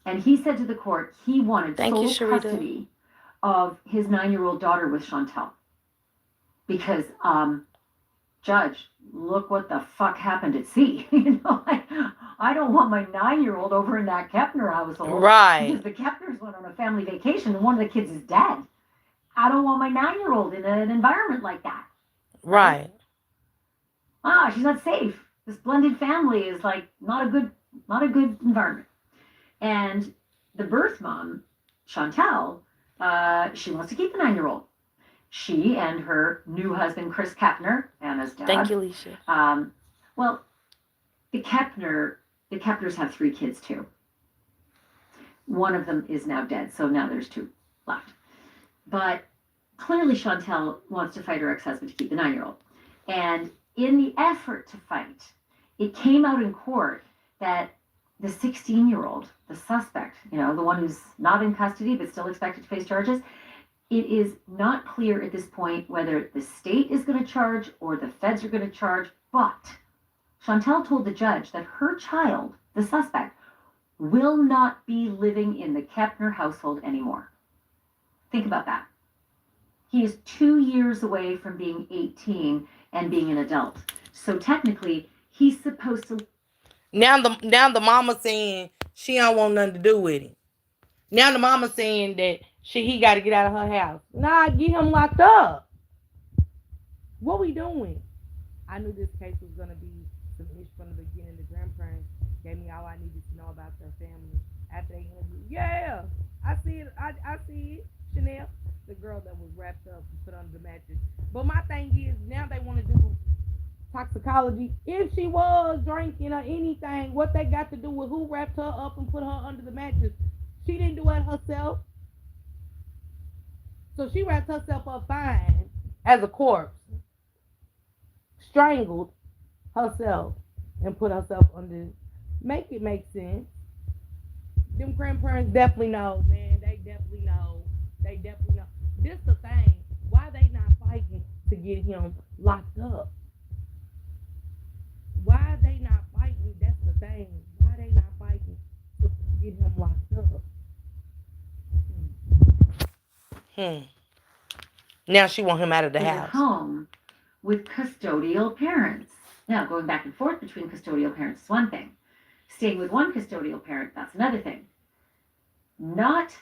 And he said to the court he wanted sole custody of his 9-year-old daughter with Chantel. Because, Judge, look what the fuck happened at sea. You know, I don't want my 9-year-old over in that Kepner household. Right. Because the Kepners went on a family vacation and one of the kids is dead. I don't want my 9-year-old in an environment like that. Right. She's not safe. This blended family is like not a good environment. And the birth mom, Chantel, she wants to keep the 9-year-old. She and her new husband, Chris Kepner, Anna's dad. Thank you, Alicia. Well, the Kepners have 3 kids too. One of them is now dead, so now there's 2 left. But clearly Chantel wants to fight her ex-husband to keep the 9-year-old. And in the effort to fight, it came out in court that the 16-year-old, the suspect, you know, the one who's not in custody but still expected to face charges, it is not clear at this point whether the state is going to charge or the feds are going to charge, but Chantel told the judge that her child, the suspect, will not be living in the Kepner household anymore. Think about that. He is 2 years away from being 18 and being an adult. So technically, he's supposed to... Now the mama saying she don't want nothing to do with him. Now the mama saying that he got to get out of her house. Nah, get him locked up. What we doing? I knew this case was going to be some ish from the beginning. The grandparents gave me all I needed to know about their family after they interviewed. Yeah, I see it. I see it. Chanel, the girl that was wrapped up and put under the mattress. But my thing is, now they want to do toxicology. If she was drinking or anything, what they got to do with who wrapped her up and put her under the mattress? She didn't do it herself. So she wrapped herself up fine as a corpse, strangled herself, and put herself under. Make it make sense. Them grandparents definitely know, man. They definitely know. They definitely know. This the thing. Why they not fighting to get him locked up? Why they not fighting? That's the thing. Why they not fighting to get him locked up? Now she want him out of the Is at house. home with custodial parents. Now, going back and forth between custodial parents is one thing. Staying with one custodial parent, that's another thing. Not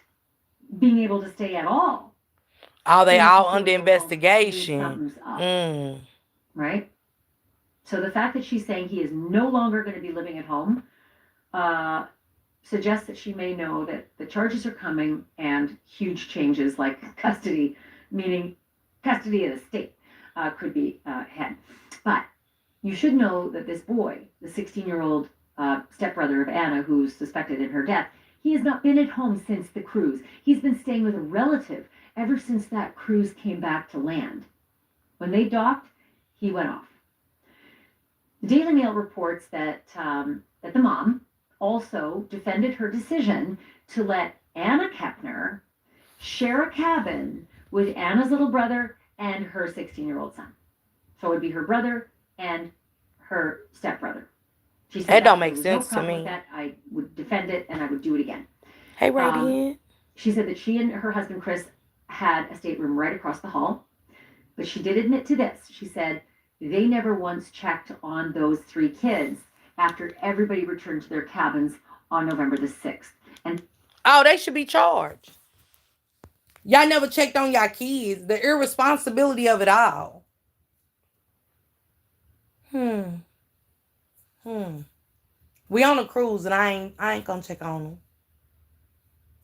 being able to stay at all. Oh, they in a all custodial under home investigation. means something's up, right? So the fact that she's saying he is no longer going to be living at home suggests that she may know that the charges are coming and huge changes like custody, meaning custody of the state, could be had. But you should know that this boy, the 16-year-old stepbrother of Anna, who's suspected in her death, he has not been at home since the cruise. He's been staying with a relative ever since that cruise came back to land. When they docked, he went off. The Daily Mail reports that that the mom also defended her decision to let Anna Kepner share a cabin with Anna's little brother and her 16-year-old son. So it would be her brother and her stepbrother. She said That don't make there was sense to no problem me. with that. I would defend it and I would do it again. Hey, Radiant. She said that she and her husband Chris had a stateroom right across the hall, but she did admit to this. She said they never once checked on those 3 kids after everybody returned to their cabins on November the 6th. And Oh, they should be charged. Y'all never checked on y'all kids. The irresponsibility of it all. We on a cruise and I ain't gonna check on them.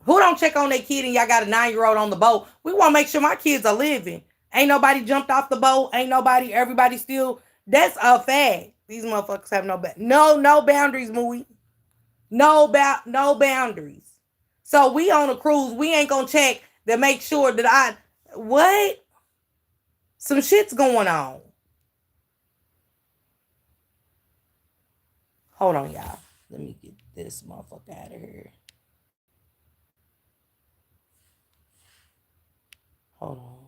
Who don't check on their kid and y'all got a 9-year-old on the boat? We want to make sure my kids are living. Ain't nobody jumped off the boat. Ain't nobody, everybody still. That's a fact. These motherfuckers have no boundaries, Mooey. No boundaries. So we on a cruise. We ain't gonna check to make sure that what? Some shit's going on. Hold on, y'all. Let me get this motherfucker out of here. Hold on.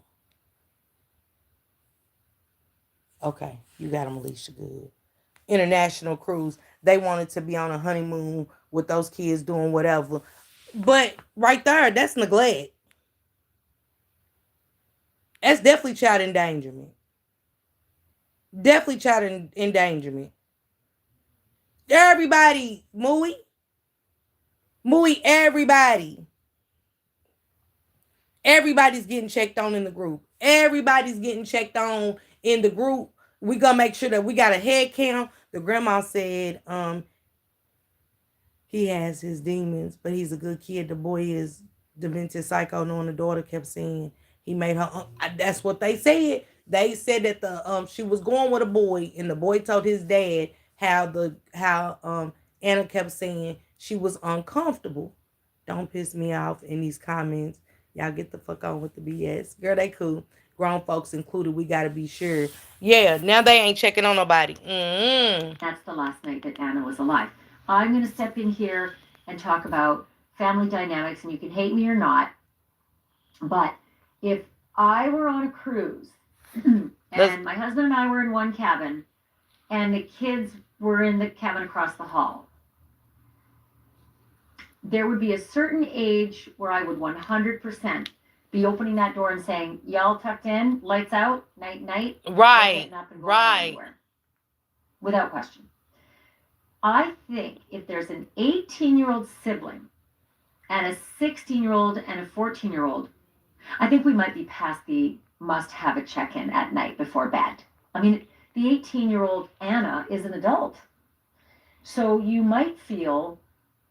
Okay, you got them, Alicia. Good. International cruise. They wanted to be on a honeymoon with those kids doing whatever. But right there, that's neglect. That's definitely child endangerment. Definitely child endangerment. Everybody, Mooey, everybody. Everybody's getting checked on in the group. Everybody's getting checked on in the group. We gonna make sure that we got a head count. The grandma said, he has his demons, but he's a good kid. The boy is demented psycho. Knowing the daughter kept saying he made her. That's what they said. They said that she was going with a boy, and the boy told his dad how Anna kept saying she was uncomfortable. Don't piss me off in these comments. Y'all get the fuck on with the BS. Girl, they cool. Grown folks included. We gotta be sure. Yeah, now they ain't checking on nobody. That's the last night that Anna was alive. I'm going to step in here and talk about family dynamics, and you can hate me or not, but if I were on a cruise and my husband and I were in one cabin and the kids were in the cabin across the hall, there would be a certain age where I would 100% be opening that door and saying, y'all tucked in, lights out, night, night. Right, up and going right. anywhere. Without question. I think if there's an 18-year-old sibling and a 16-year-old and a 14-year-old, I think we might be past the must have a check-in at night before bed. I mean, the 18-year-old Anna is an adult. So you might feel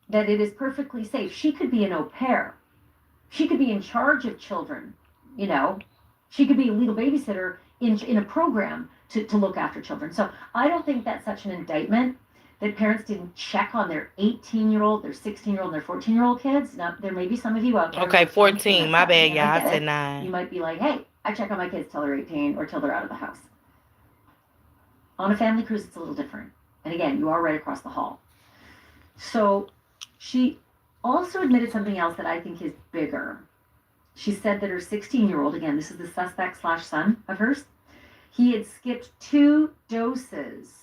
that it is perfectly safe. She could be an au pair. She could be in charge of children, you know. She could be a legal babysitter in a program to look after children. So I don't think that's such an indictment that parents didn't check on their 18-year-old, their 16-year-old, and their 14-year-old kids. Now, there may be some of you out there. Okay, who are trying to 14. mess My up, bad, and y'all. I get said it. 9. You might be like, hey, I check on my kids till they're 18 or till they're out of the house. On a family cruise, it's a little different. And again, you are right across the hall. So she also admitted something else that I think is bigger. She said that her 16-year-old, again, this is the suspect / son of hers, he had skipped 2 doses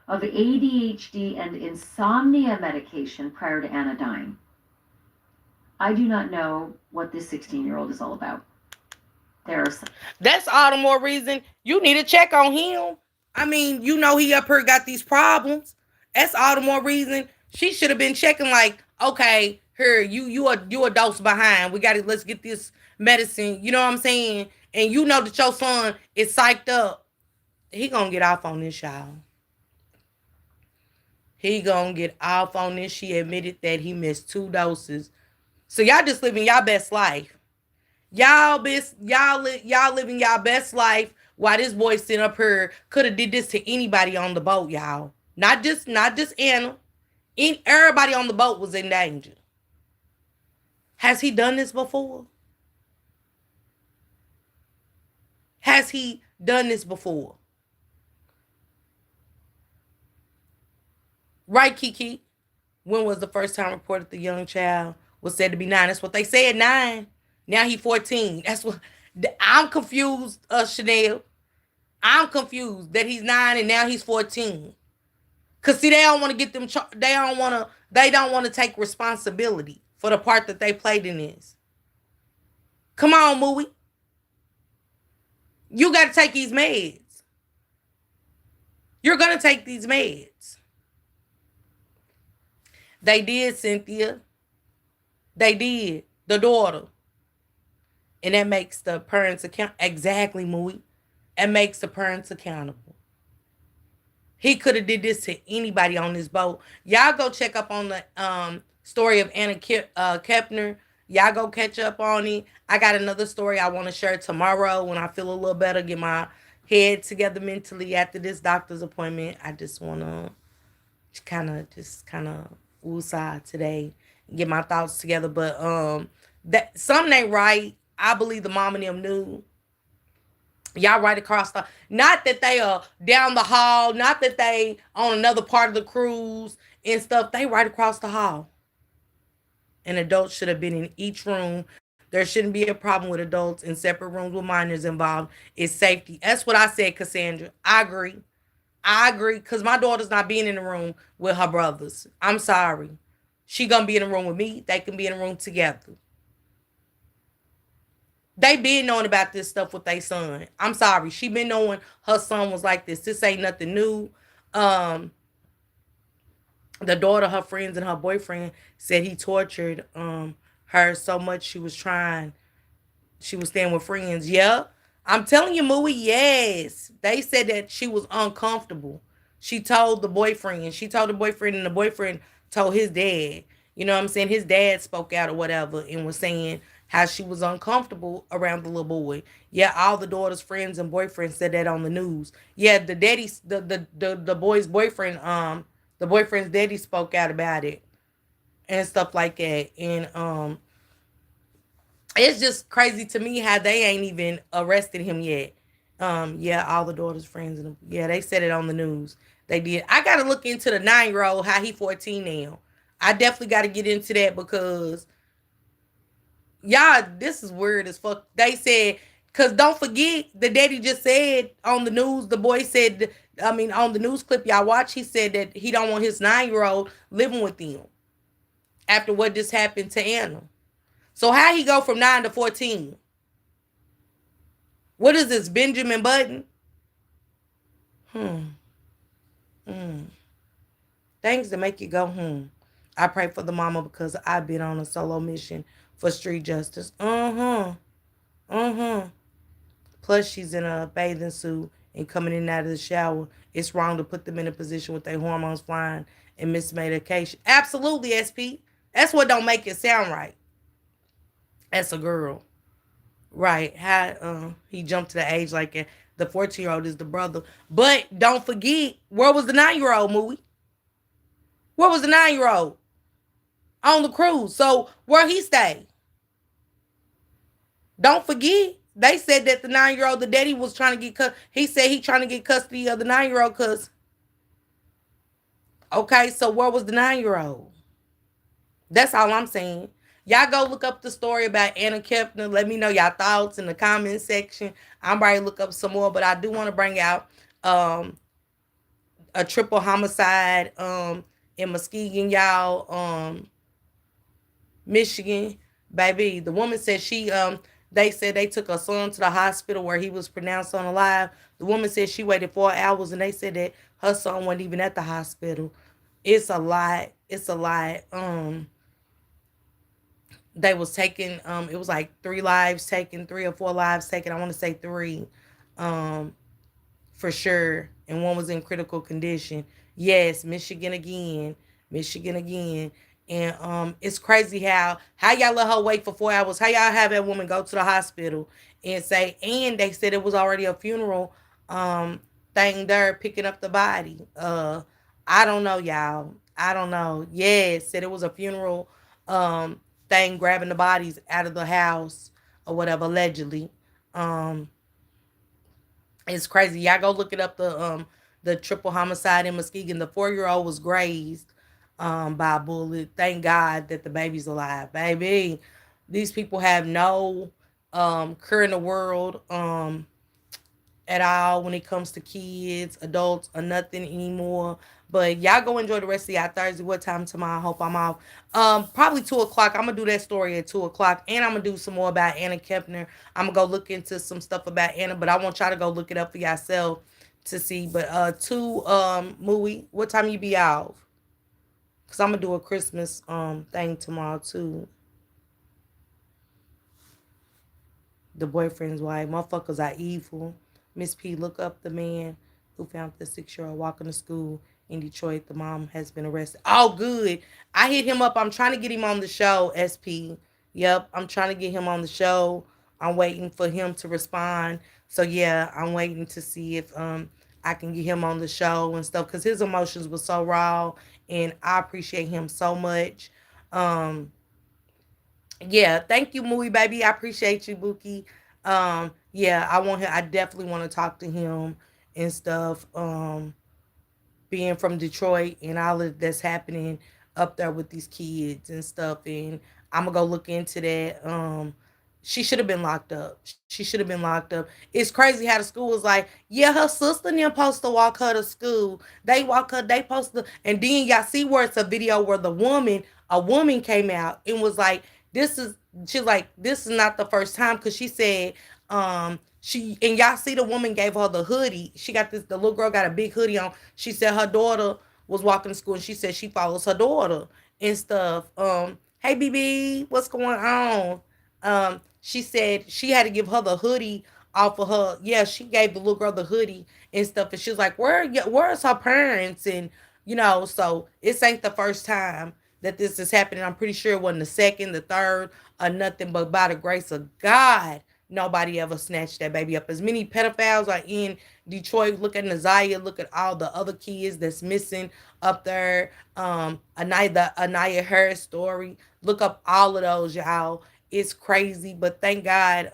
of ADHD and insomnia medication prior to Anna dying. I do not know what this 16-year-old is all about. That's all the more reason you need to check on him. I mean, you know he up here got these problems. That's all the more reason she should have been checking. Like, okay, here you a dose behind. Let's get this medicine. You know what I'm saying? And you know that your son is psyched up. He gonna get off on this, y'all. He gonna get off on this. She admitted that he missed 2 doses. So y'all just living y'all best life. Y'all living y'all best life while this boy sitting up here could have did this to anybody on the boat, y'all. Not just Anna. Everybody on the boat was in danger. Has he done this before? Has he done this before? Right, Kiki? When was the first time reported the young child was said to be 9? That's what they said, 9. Now he 14. That's what I'm confused, Chanel. I'm confused that he's 9 and now he's 14. Cause see, they don't want to get them. They don't want to take responsibility for the part that they played in this. Come on, Mooey. You got to take these meds. You're gonna take these meds. They did, Cynthia. They did. The daughter. And that makes the parents account. Exactly, Mooey. It makes the parents accountable. He could have did this to anybody on this boat. Y'all go check up on the story of Anna Kepner. Y'all go catch up on it. I got another story I want to share tomorrow when I feel a little better, get my head together mentally after this doctor's appointment. I just want to kind of woosah today and get my thoughts together. But that something ain't right. I believe the mom and them knew. Y'all right across the, not that they are down the hall, not that they on another part of the cruise and stuff. They right across the hall. And adults should have been in each room. There shouldn't be a problem with adults in separate rooms with minors involved. It's safety. That's what I said, Cassandra. I agree. Because my daughter's not being in the room with her brothers. I'm sorry. She gonna be in the room with me. They can be in the room together. They been knowing about this stuff with their son. I'm sorry. She been knowing her son was like this. This ain't nothing new. The daughter, her friends, and her boyfriend said he tortured her so much she was staying with friends. Yeah. I'm telling you, Mooey, yes. They said that she was uncomfortable. She told the boyfriend, and the boyfriend told his dad. You know what I'm saying? His dad spoke out or whatever and was saying how she was uncomfortable around the little boy. Yeah, all the daughter's friends and boyfriends said that on the news. Yeah, the boy's boyfriend, the boyfriend's daddy spoke out about it and stuff like that. And it's just crazy to me how they ain't even arrested him yet. Yeah, all the daughter's friends and they said it on the news. They did. I gotta look into the 9-year-old, how he 14 now. I definitely gotta get into that because y'all, this is weird as fuck. They said, because don't forget, the daddy just said on the news, the boy said, on the news clip y'all watch, he said that he don't want his 9-year-old living with him after what just happened to Anna. So how he go from 9 to 14? What is this, Benjamin Button? Things to make you go, I pray for the mama because I've been on a solo mission for street justice. Plus, she's in a bathing suit and coming in and out of the shower. It's wrong to put them in a position with their hormones flying and mismedication. Absolutely, SP. That's what don't make it sound right. That's a girl. Right. How he jumped to the age like the 14-year-old is the brother. But don't forget, where was the 9-year-old movie? Where was the 9-year-old? On the cruise. So where he stayed? Don't forget, they said that the 9-year-old, the daddy was trying to get he said he trying to get custody of the 9-year-old because okay, so where was the 9-year-old? That's all I'm saying. Y'all go look up the story about Anna Kepner. Let me know y'all thoughts in the comment section. I'm ready to look up some more, but I do want to bring out um a triple homicide in Muskegon, y'all. Michigan, baby. The woman said they said they took her son to the hospital where he was pronounced unalive. The woman said she waited 4 hours and they said that her son wasn't even at the hospital. It's a lot. It's a lot. They was taking it was like 3 lives taken, 3 or 4 lives taken. I want to say 3. For sure. And one was in critical condition. Yes, Michigan again. Michigan again. And it's crazy how y'all let her wait for 4 hours. How y'all have that woman go to the hospital and say, and they said it was already a funeral thing there picking up the body. I don't know, y'all. I don't know. Yes, said it was a funeral thing grabbing the bodies out of the house or whatever, allegedly. Um it's crazy. Y'all go look it up. The triple homicide in Muskegon. The 4-year-old was grazed by a bullet. Thank God that the baby's alive, baby. These people have no care in the world at all when it comes to kids, adults, or nothing anymore. But y'all go enjoy the rest of y'all Thursday. What time tomorrow? I hope I'm off. Probably 2 o'clock. I'm gonna do that story at 2 o'clock, and I'm gonna do some more about Anna Kepner. I'm gonna go look into some stuff about Anna, but I want y'all to go look it up for yourself to see. But movie. What time you be off? Cause I'm gonna do a Christmas thing tomorrow too. The boyfriend's wife. Motherfuckers are evil. Miss P, look up the man who found the 6-year-old walking to school in Detroit. The mom has been arrested. Oh, good. I hit him up. I'm trying to get him on the show, SP. Yep, I'm trying to get him on the show. I'm waiting for him to respond. So yeah, I'm waiting to see if I can get him on the show and stuff because his emotions were so raw, and I appreciate him so much. Yeah, thank you, Mooey baby. I appreciate you, Bookie. Yeah, I definitely want to talk to him and stuff. Being from Detroit and all of that's happening up there with these kids and stuff. And I'm gonna go look into that. She should have been locked up. She should have been locked up. It's crazy how the school was like, yeah, her sister and them supposed to walk her to school. They walk her, they supposed to, and then y'all see where it's a video where a woman came out and was like, she's like, this is not the first time because she said, she and y'all see the woman gave her the hoodie. She got the little girl got a big hoodie on. She said her daughter was walking to school and she said she follows her daughter and stuff. Hey BB, what's going on? She said she had to give her the hoodie off of her. Yeah, she gave the little girl the hoodie and stuff, and she was like, where's her parents? And so it ain't the first time that this is happening. I'm pretty sure it wasn't the second, the third, or nothing, but by the grace of God, nobody ever snatched that baby up. As many pedophiles are in Detroit. Look at Nazaya. Look at all the other kids that's missing up there. Anaya Harris story. Look up all of those, y'all. It's crazy, but thank God.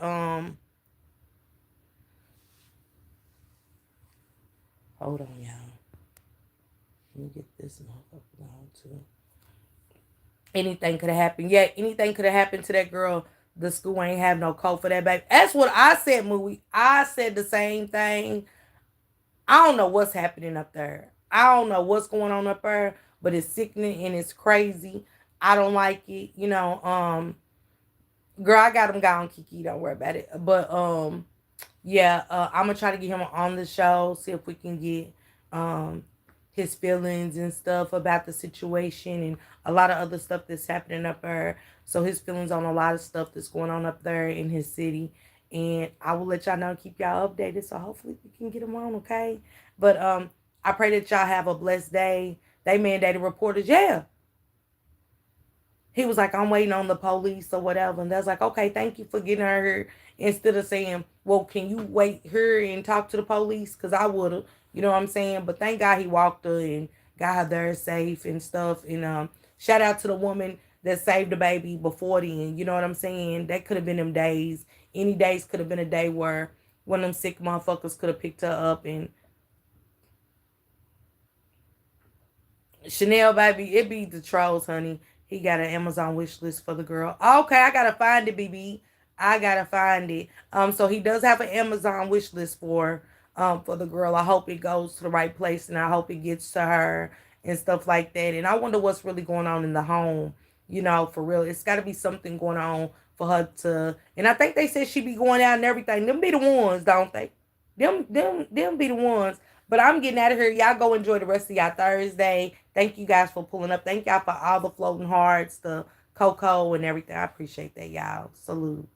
Hold on, y'all. Let me get this motherfucker down too. Anything could have happened. Yeah, anything could have happened to that girl. The school ain't have no code for that baby. That's what I said, Mooey. I said the same thing. I don't know what's happening up there. I don't know what's going on up there, but it's sickening and it's crazy. I don't like it. Girl, I got him gone, Kiki. Don't worry about it. But yeah, I'm gonna try to get him on the show, see if we can get his feelings and stuff about the situation and a lot of other stuff that's happening up there. So his feelings on a lot of stuff that's going on up there in his city. And I will let y'all know, keep y'all updated. So hopefully we can get him on, okay? But I pray that y'all have a blessed day. They mandated reporters, yeah. he was like, I'm waiting on the police or whatever. And that's like, okay, thank you for getting her here. Instead of saying, well, can you wait here and talk to the police? Because I would have, you know what I'm saying? But thank God he walked her and got her there safe and stuff. And shout out to the woman that saved the baby before then. You know what I'm saying? That could have been them days. Any days could have been a day where one of them sick motherfuckers could have picked her up. And Chanel, baby, it be the trolls, honey. He got an Amazon wish list for the girl. Okay, I gotta find it, BB. I gotta find it. So he does have an Amazon wish list for the girl. I hope it goes to the right place and I hope it gets to her and stuff like that. And I wonder what's really going on in the home, you know, for real. It's gotta be something going on for her to, and I think they said she be going out and everything. Them be the ones, don't they? Them be the ones. But I'm getting out of here. Y'all go enjoy the rest of y'all Thursday. Thank you guys for pulling up. Thank y'all for all the floating hearts, the cocoa and everything. I appreciate that, y'all. Salute.